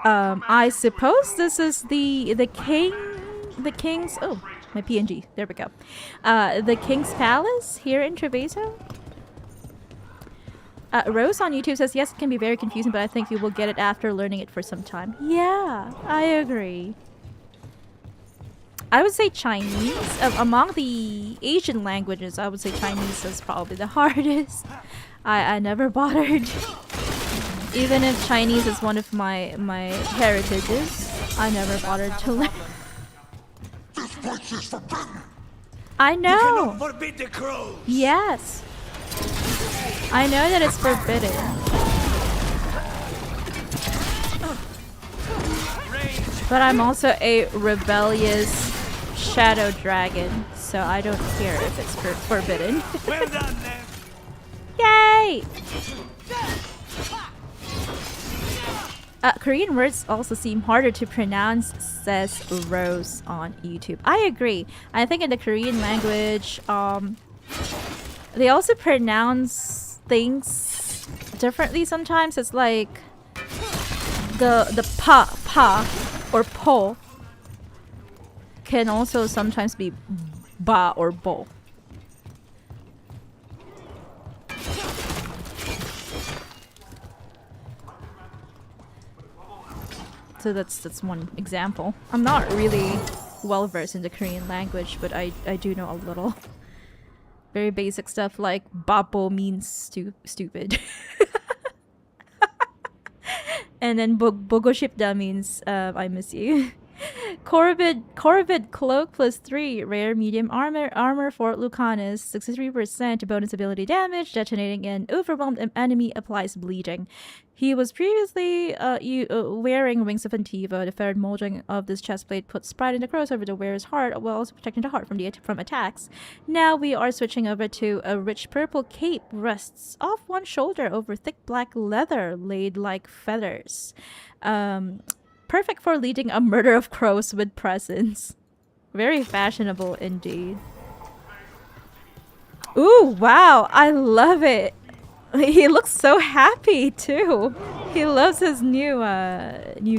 I suppose this is the king's, oh, my PNG, there we go. The king's palace here in Treviso. Rose on YouTube says, yes, it can be very confusing, but I think you will get it after learning it for some time. Yeah, I agree. I would say Chinese. Among the Asian languages, I would say Chinese is probably the hardest. I never bothered. Even if Chinese is one of my heritages, I never bothered to learn. This place is forbidden. I know. You cannot forbid the crows. Yes. I know that it's forbidden. But I'm also a rebellious shadow dragon, so I don't care if it's forbidden. Well done, then. Yay! Korean words also seem harder to pronounce, says Rose on YouTube. I agree. I think in the Korean language, they also pronounce things differently sometimes. It's like the pa or po can also sometimes be ba or bo. So that's one example. I'm not really well versed in the Korean language, but I do know a little. Very basic stuff like bapo means stupid. And then bogoshipda means I miss you. Corvid cloak plus 3 rare medium armor for Lucanus, 63% bonus ability damage, detonating an overwhelmed enemy applies bleeding. He was previously wearing Wings of Antiva. The feathered molding of this chestplate puts pride in the crows over the wearer's heart, while also protecting the heart from attacks. Now we are switching over to a rich purple cape, rests off one shoulder over thick black leather laid like feathers. Perfect for leading a murder of crows with presence. Very fashionable indeed. Ooh, wow, I love it. He looks so happy too. He loves his new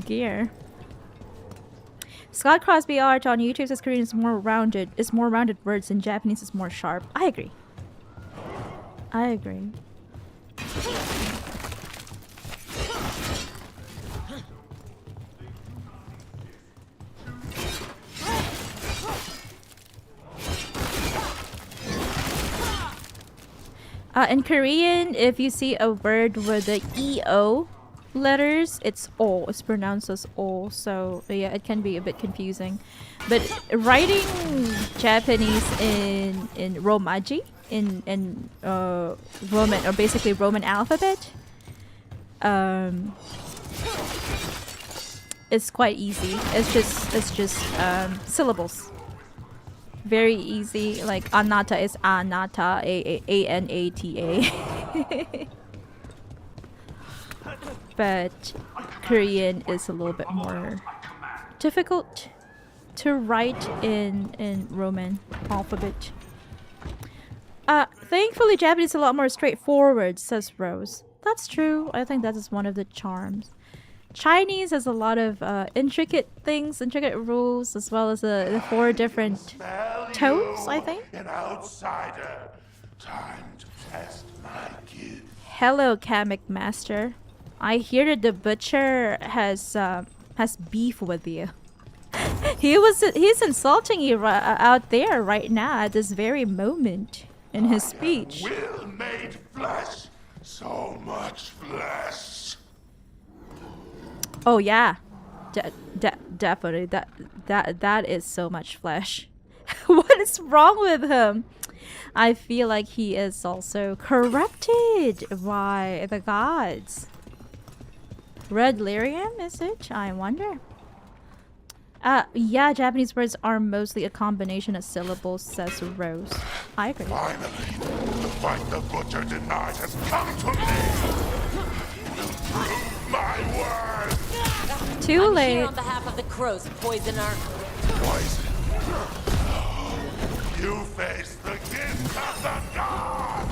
gear. Scott Crosby art on YouTube says Korean is more rounded words and Japanese is more sharp. I agree. I agree. In Korean, if you see a word with the EO letters, it's O. It's pronounced as O. So yeah, it can be a bit confusing. But writing Japanese in Romaji, in Roman, or basically Roman alphabet, it's quite easy. It's just syllables. Very easy, like anata is anata, A-N-A-T-A. But Korean is a little bit more difficult to write in Roman alphabet. Thankfully Japanese is a lot more straightforward, says Rose. That's true. I think that is one of the charms. Chinese has a lot of intricate things, intricate rules, as well as the 4 different tones, I think. An outsider. Time to test my gift. Hello, Kamek Master. I hear that the butcher has beef with you. He's insulting you out there right now at this very moment in his speech. Will made flesh. So much flesh. Oh yeah, definitely. That is so much flesh. What is wrong with him? I feel like he is also corrupted by the gods. Red lyrium, is it? I wonder. Yeah, Japanese words are mostly a combination of syllables, says Rose. I agree. Finally, the fight the butcher denied has come to me. Will prove my word. Too late. I'm here on behalf of the crows, poisoner. Poison. You face the gift of the gods.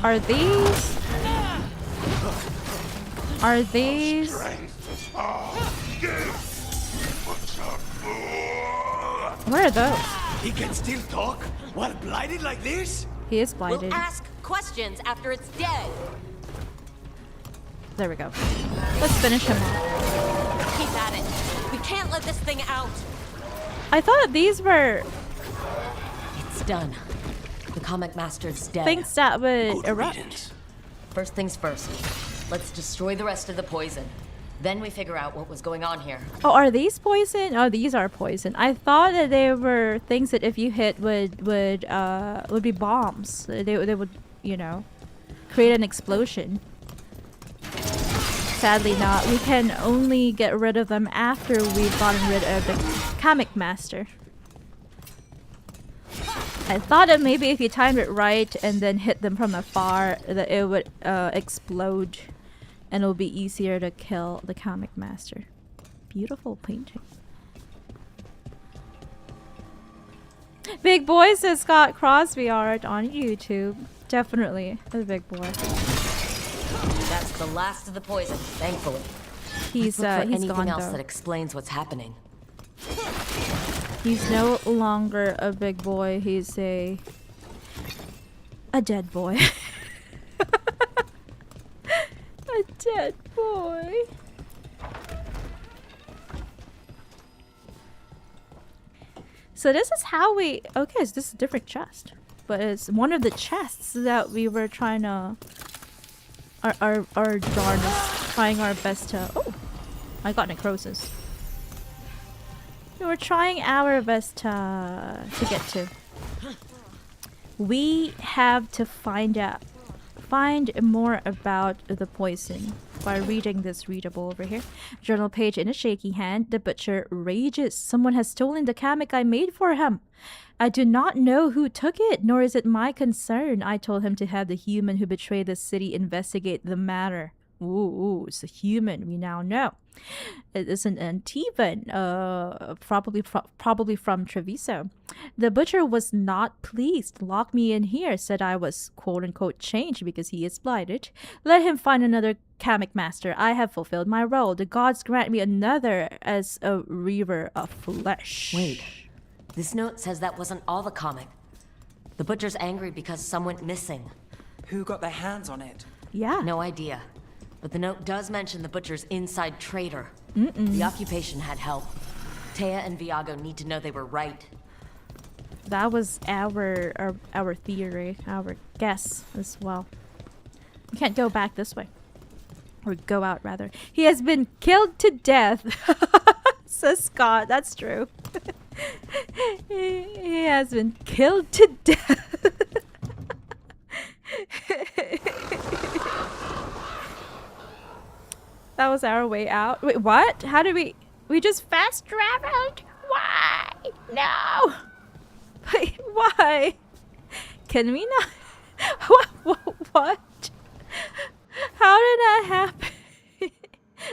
Are these? Where are those? He can still talk while blinded like this? He is blinded. We'll ask questions after it's dead. There we go. Let's finish him off. Keep at it. We can't let this thing out. I thought these were... It's done. The comic master's dead. Things that would erupt. First things first. Let's destroy the rest of the poison. Then we figure out what was going on here. Oh, are these poison? Oh, these are poison. I thought that they were things that if you hit would be bombs. They would, you know, create an explosion. Sadly not. We can only get rid of them after we've gotten rid of the comic master. I thought that maybe if you timed it right and then hit them from afar, that it would explode and it'll be easier to kill the comic master. Beautiful painting. Big boy says Scott Crosby art on YouTube. Definitely a big boy. That's the last of the poison, thankfully. He's Look for he's anything gone else though. that explains what's happening. He's no longer a big boy. He's a dead boy. A dead boy. So this is how we... Okay, so this is a different chest. But it's one of the chests that we were trying to... Our darnest, trying our best to... Oh! I got necrosis. We were trying our best to get to. We have to find more about the poison by reading this readable over here. Journal page in a shaky hand. The butcher rages. Someone has stolen the kamik I made for him. I do not know who took it, nor is it my concern. I told him to have the human who betrayed the city investigate the matter. Ooh, it's a human, we now know. It is an Antivan, probably from Treviso. The butcher was not pleased. Locked me in here, said I was quote-unquote changed because he is blighted. Let him find another kamik master. I have fulfilled my role. The gods grant me another as a reaver of flesh. Wait, this note says that wasn't all the kamik. The butcher's angry because some went missing. Who got their hands on it? Yeah. No idea. But the note does mention the butcher's inside traitor. The occupation had help. Taya and Viago need to know they were right. That was our theory, our guess as well. You can't go back this way. Or go out, rather. He has been killed to death, says Scott. That's true. He has been killed to death. That was our way out. Wait, what? How did we... We just fast traveled? Why? No! Wait, why? Can we not... What? How did that happen?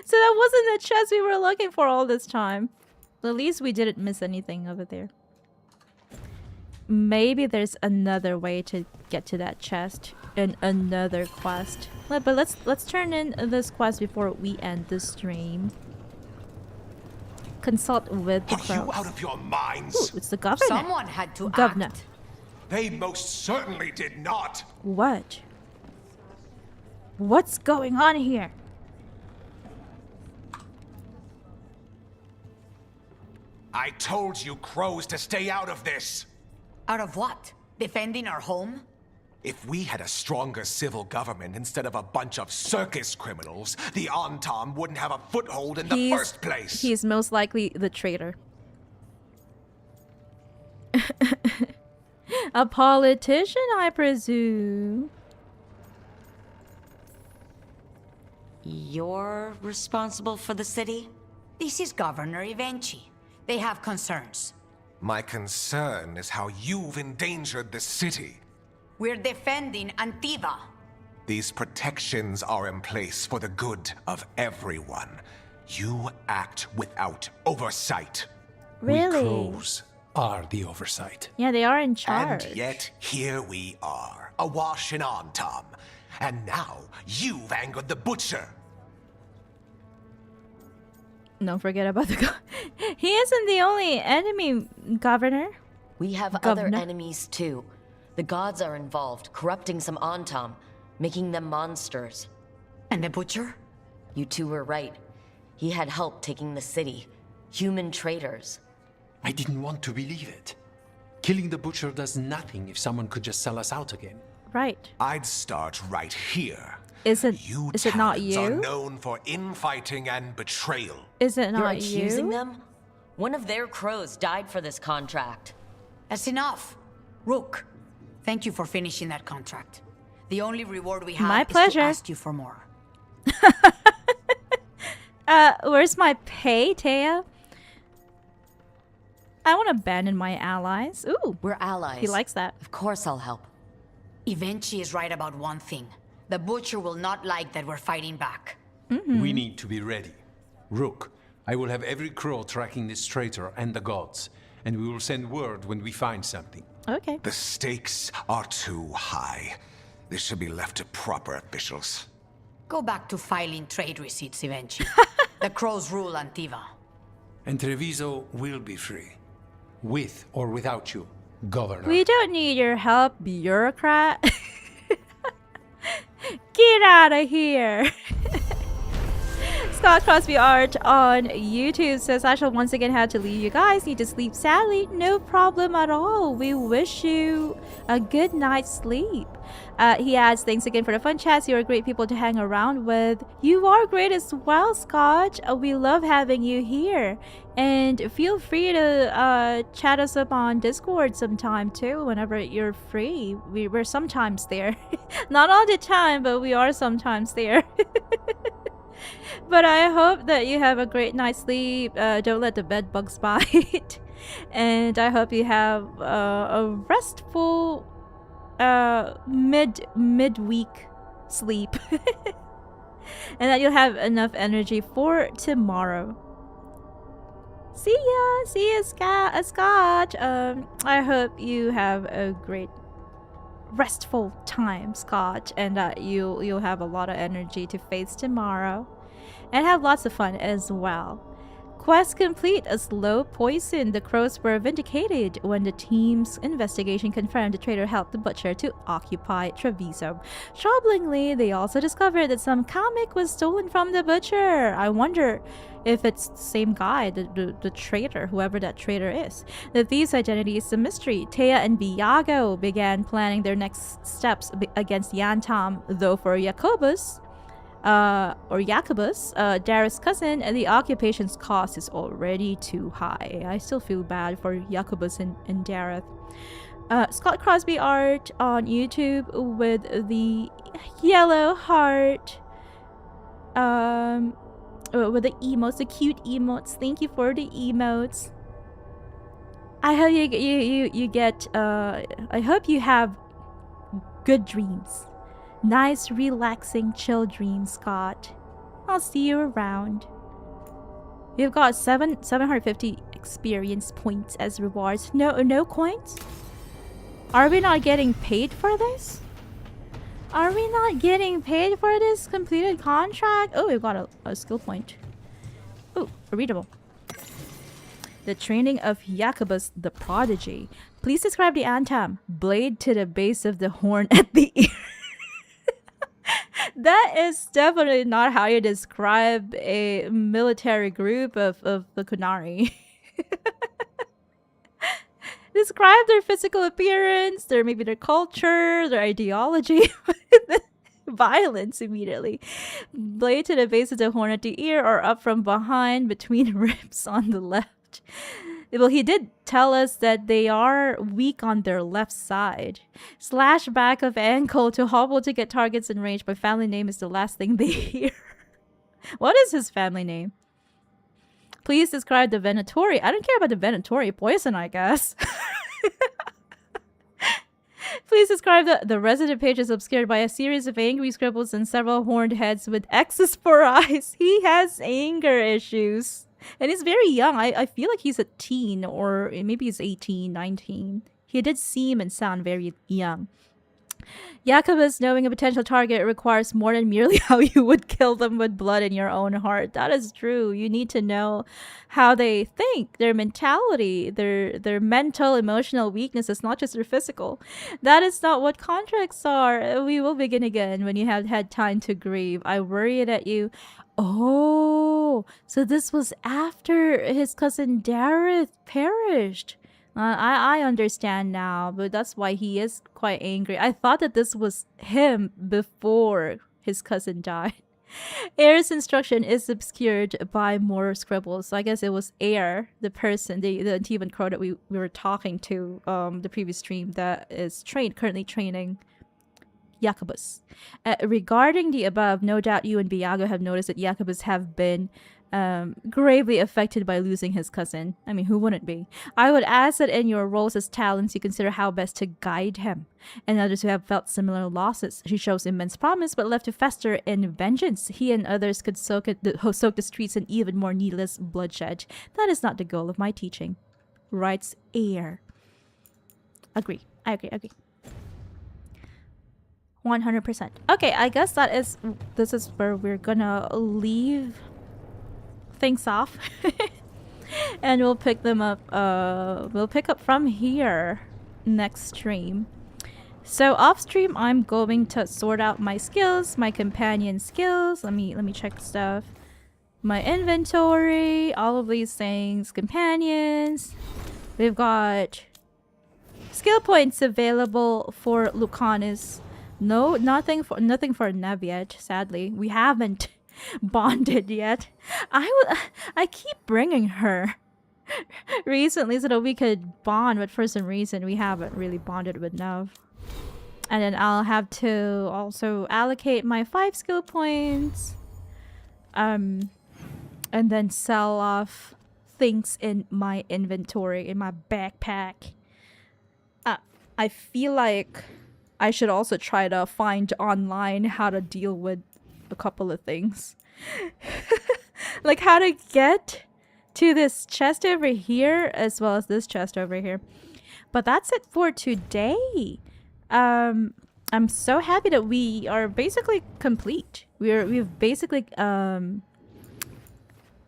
So that wasn't the chest we were looking for all this time. At least we didn't miss anything over there. Maybe there's another way to get to that chest in another quest. But let's turn in this quest before we end the stream. Consult with the crows. Are you out of your minds? Ooh, it's the governor. Someone had to Governor. act. They most certainly did not. What? What's going on here? I told you crows to stay out of this. Out of what? Defending our home? If we had a stronger civil government instead of a bunch of circus criminals, the Antaam wouldn't have a foothold in the first place. He's most likely the traitor. A politician, I presume. You're responsible for the city? This is Governor Evenchi. They have concerns. My concern is how you've endangered the city. We're defending Antiva. These protections are in place for the good of everyone. You act without oversight. Really? We crows are the oversight. Yeah, they are in charge. And yet, here we are, awash in Antaam. And now, you've angered the butcher. Don't forget about the He isn't the only enemy, Governor. We have other enemies too. The gods are involved, corrupting some Antaam, making them monsters. And the butcher? You two were right. He had help taking the city. Human traitors. I didn't want to believe it. Killing the butcher does nothing if someone could just sell us out again. Right. I'd start right here. Is it not Talons you? are known for infighting and betrayal. Is it not You're you? accusing them? One of their crows died for this contract. That's enough. Rook, thank you for finishing that contract. The only reward we have is to ask you for more. Where's my pay, Taya? I want to abandon my allies. Ooh. We're allies. He likes that. Of course I'll help. Evenchi is right about one thing. The butcher will not like that we're fighting back. We need to be ready. Rook, I will have every crow tracking this traitor and the gods, and we will send word when we find something. Okay. The stakes are too high. This should be left to proper officials. Go back to filing trade receipts eventually. The Crows rule Antivan. And Treviso will be free. With or without you, Governor. We don't need your help, bureaucrat. Get out of here. Scott Crosby Art on YouTube says, I shall once again have to leave you guys. Need to sleep sadly. No problem at all. We wish you a good night's sleep. He adds, thanks again for the fun chats. You're great people to hang around with. You are great as well, Scott. We love having you here. And feel free to chat us up on Discord sometime too, whenever you're free. We're sometimes there. Not all the time, but we are sometimes there. But I hope that you have a great night's sleep. Don't let the bed bugs bite. And I hope you have a restful midweek sleep. And that you'll have enough energy for tomorrow. See ya, Scott. I hope you have a great restful time, Scott, and that you'll have a lot of energy to face tomorrow and have lots of fun as well. Quest complete. A slow poison. The Crows were vindicated when the team's investigation confirmed the traitor helped the butcher to occupy Treviso. Troublingly, they also discovered that some comic was stolen from the butcher. I wonder if it's the same guy, the traitor, whoever that traitor is. The thief's identity is a mystery. Taya and Viago began planning their next steps against Antaam, though for Jacobus, Dareth's cousin, the occupation's cost is already too high. I still feel bad for Jacobus and Dareth. Scott Crosby Art on YouTube with the yellow heart. With the emotes, the cute emotes. Thank you for the emotes. I hope you get I hope you have good dreams. Nice, relaxing, chill dreams, Scott. I'll see you around. You've got 750 experience points as rewards. No coins? Are we not getting paid for this? Are we not getting paid for this completed contract? Oh, we've got a skill point. Oh, readable. The training of Jacobus the Prodigy. Please describe the Antaam. Blade to the base of the horn at the ear. That is definitely not how you describe a military group of the Qunari. Describe their physical appearance, maybe their culture, their ideology. Violence immediately. Blade to the base of the horn at the ear or up from behind between ribs on the left. Well, he did tell us that they are weak on their left side. Slash back of ankle to hobble to get targets in range. My family name is the last thing they hear. What is his family name? Please describe the Venatori. I don't care about the Venatori. Poison, I guess. Please describe the resident page is obscured by a series of angry scribbles and several horned heads with X's for eyes. He has anger issues. And he's very young. I feel like he's a teen, or maybe he's 18, 19. He did seem and sound very young. Jacobus, knowing a potential target requires more than merely how you would kill them with blood in your own heart. That is true. You need to know how they think, their mentality, their mental, emotional weaknesses, not just their physical. That is not what contracts are. We will begin again when you have had time to grieve. I worry that you... Oh, so this was after his cousin Dareth perished. I understand now, but that's why he is quite angry. I thought that this was him before his cousin died. Air's instruction is obscured by more scribbles. So I guess it was Air, the person, the Antivan Crow that we were talking to the previous stream that is currently training Jacobus. Regarding the above, no doubt you and Biago have noticed that Jacobus have been gravely affected by losing his cousin. I mean, who wouldn't be? I would ask that in your roles as talents you consider how best to guide him and others who have felt similar losses. He shows immense promise but left to fester in vengeance. He and others could soak the streets in even more needless bloodshed. That is not the goal of my teaching. Writes Air. Agree. I agree. 100%. Okay, I guess this is where we're gonna leave things off. And we'll pick them up, we'll pick up from here next stream. So off stream, I'm going to sort out my skills, my companion skills. Let me check stuff. My inventory, all of these things, companions. We've got skill points available for Lucanus. No, nothing for Nev yet, sadly. We haven't bonded yet. I keep bringing her recently so that we could bond, but for some reason we haven't really bonded with Nev. And then I'll have to also allocate my 5 skill points. And then sell off things in my inventory, in my backpack. I feel like I should also try to find online how to deal with a couple of things. Like how to get to this chest over here as well as this chest over here. But that's it for today. I'm so happy that we are basically complete. We've basically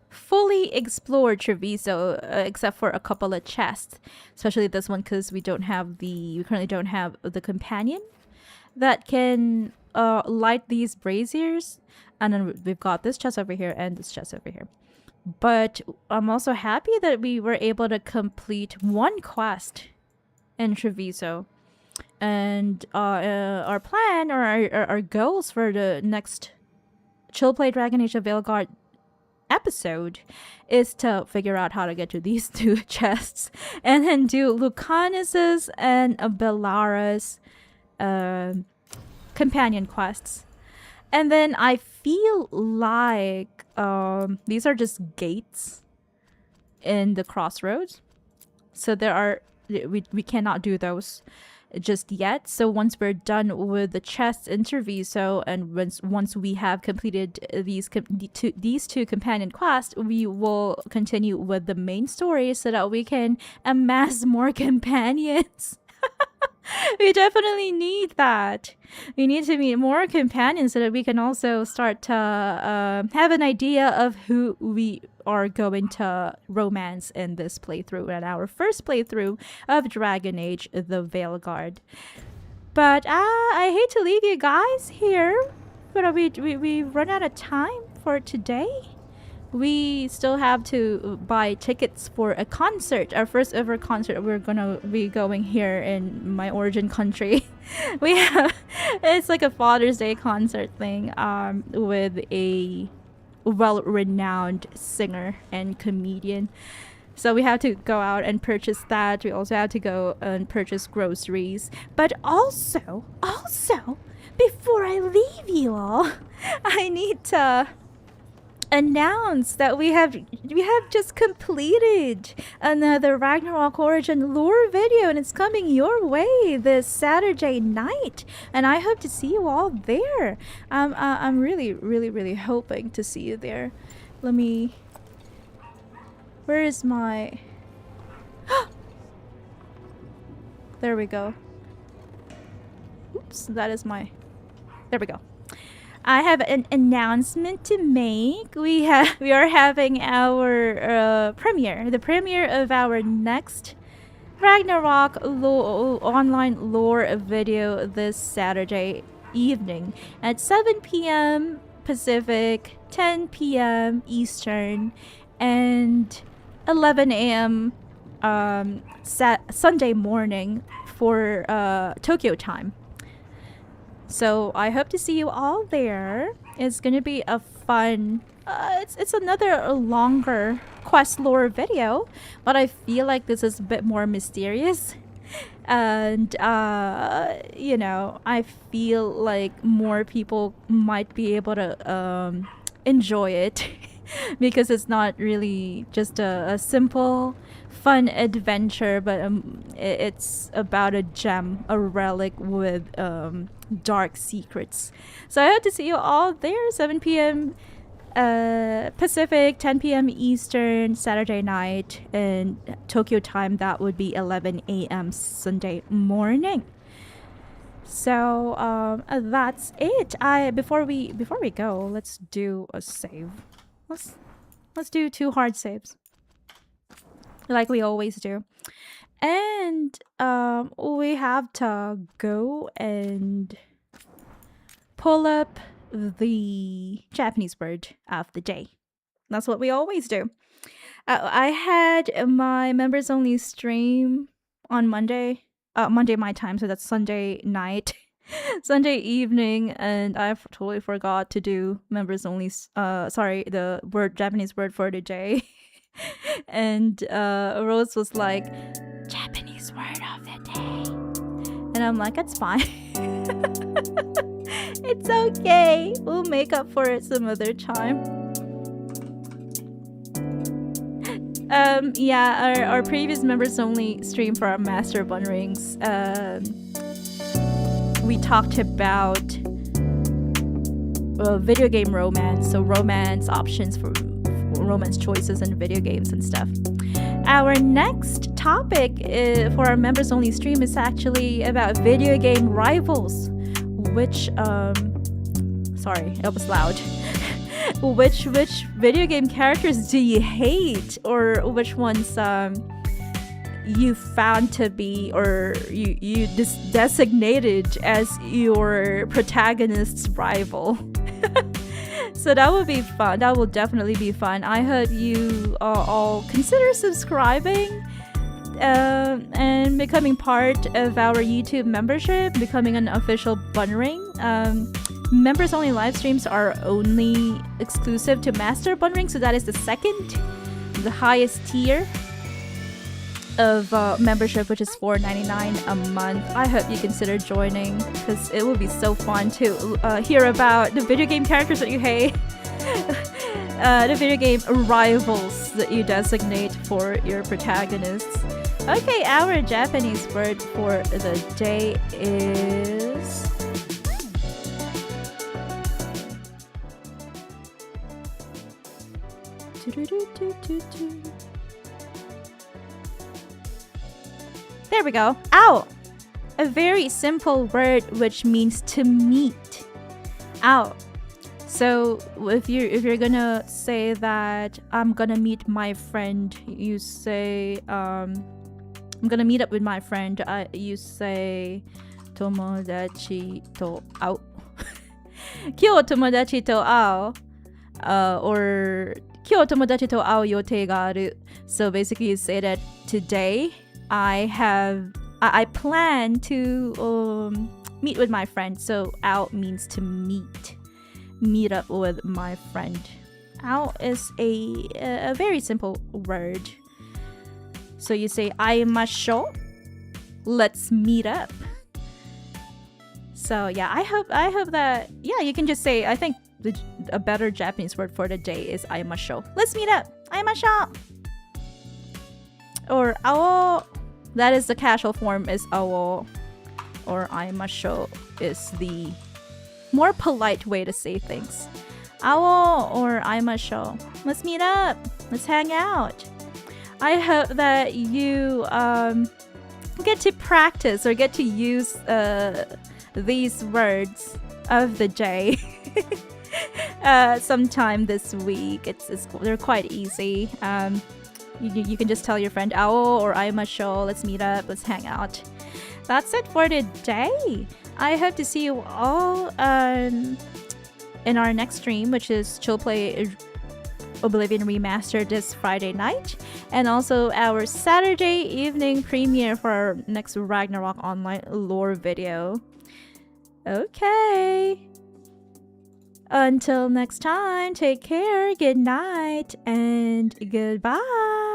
fully explored Treviso, except for a couple of chests, especially this one because we currently don't have the companion that can light these braziers. And then we've got this chest over here and this chest over here. But I'm also happy that we were able to complete one quest in Treviso. And our plan or our goals for the next Chill Play Dragon Age of Veilguard episode is to figure out how to get to these 2 chests and then do Lucanus's and Bellara's companion quests. And then I feel like these are just gates in the crossroads. So we cannot do those just yet. So once we're done with the chests in Treviso and once we have completed these 2 companion quests, we will continue with the main story so that we can amass more companions. We definitely need that. We need to meet more companions so that we can also start to have an idea of who we are going to romance in this playthrough, and our first playthrough of Dragon Age the Veilguard. But I hate to leave you guys here, but we run out of time for today. We still have to buy tickets for a concert, our first ever concert. We're gonna be going here in my origin country. It's like a Father's Day concert thing with a well-renowned singer and comedian. So we have to go out and purchase that. We also have to go and purchase groceries. But also, before I leave you all, I need to announce that we have just completed another Ragnarok Origin lore video, and it's coming your way this Saturday night, and I hope to see you all there. I'm really hoping to see you there. Where is my there we go. Oops, that is my, there we go. I have an announcement to make. We are having our premiere, the premiere of our next Ragnarok online lore video this Saturday evening at 7 p.m. Pacific, 10 p.m. Eastern, and 11 a.m. Sunday morning for Tokyo time. So I hope to see you all there. It's gonna be a fun, it's another longer quest lore video, but I feel like this is a bit more mysterious. And you know, I feel like more people might be able to enjoy it because it's not really just a simple fun adventure, but it's about a gem, a relic with dark secrets. So I hope to see you all there, 7 p.m. Pacific, 10 p.m. Eastern, Saturday night, and Tokyo time that would be 11 a.m. Sunday morning. So that's it. Before we go, let's do a save. Let's do 2 hard saves, like we always do. And we have to go and pull up the Japanese word of the day. That's what we always do. I had my members only stream on Monday my time, so that's Sunday night, Sunday evening, and I totally forgot to do members only. The Japanese word for the day. And Rose was like, Japanese word of the day, and I'm like, that's fine. It's okay. We'll make up for it some other time. Yeah, our previous members only stream for our master bunnrings. We talked about video game romance, so romance options for romance choices in video games and stuff. Our next topic for our members only stream is actually about video game rivals, which sorry, it was loud. which video game characters do you hate, or which ones you found to be, or you designated as your protagonist's rival? So that would be fun. That will definitely be fun. I hope you all consider subscribing and becoming part of our YouTube membership, becoming an official bunnring. Members only live streams are only exclusive to master bunnring, so that is the highest tier of membership, which is $4.99 a month. I hope you consider joining, because it will be so fun to hear about the video game characters that you hate, the video game rivals that you designate for your protagonists. Okay, our Japanese word for the day is there we go. Ow! A very simple word which means to meet. Ow. So if you're gonna say that I'm gonna meet my friend, you say I'm gonna meet up with my friend. You say tomodachi to ao. Kyou tomodachi to ao. Or kyou tomodachi to ao yotei ga aru. So basically you say that today I plan to meet with my friend. So out means to meet up with my friend. Out is a very simple word. So you say aimasho, let's meet up. So yeah, I hope that, yeah, you can just say, I think a better Japanese word for the day is aimasho. Let's meet up. Aimasho. Or ao, that is the casual form, is ao, or aimasho is the more polite way to say things. Ao or aimasho. Let's meet up. Let's hang out. I hope that you get to practice or get to use these words of the day sometime this week. They're quite easy. You can just tell your friend ao or aimasho, let's meet up, let's hang out. That's it for today. I hope to see you all in our next stream, which is Chill Play Oblivion Remastered this Friday night, and also our Saturday evening premiere for our next Ragnarok Online lore video. Okay. Until next time, take care, good night, and goodbye.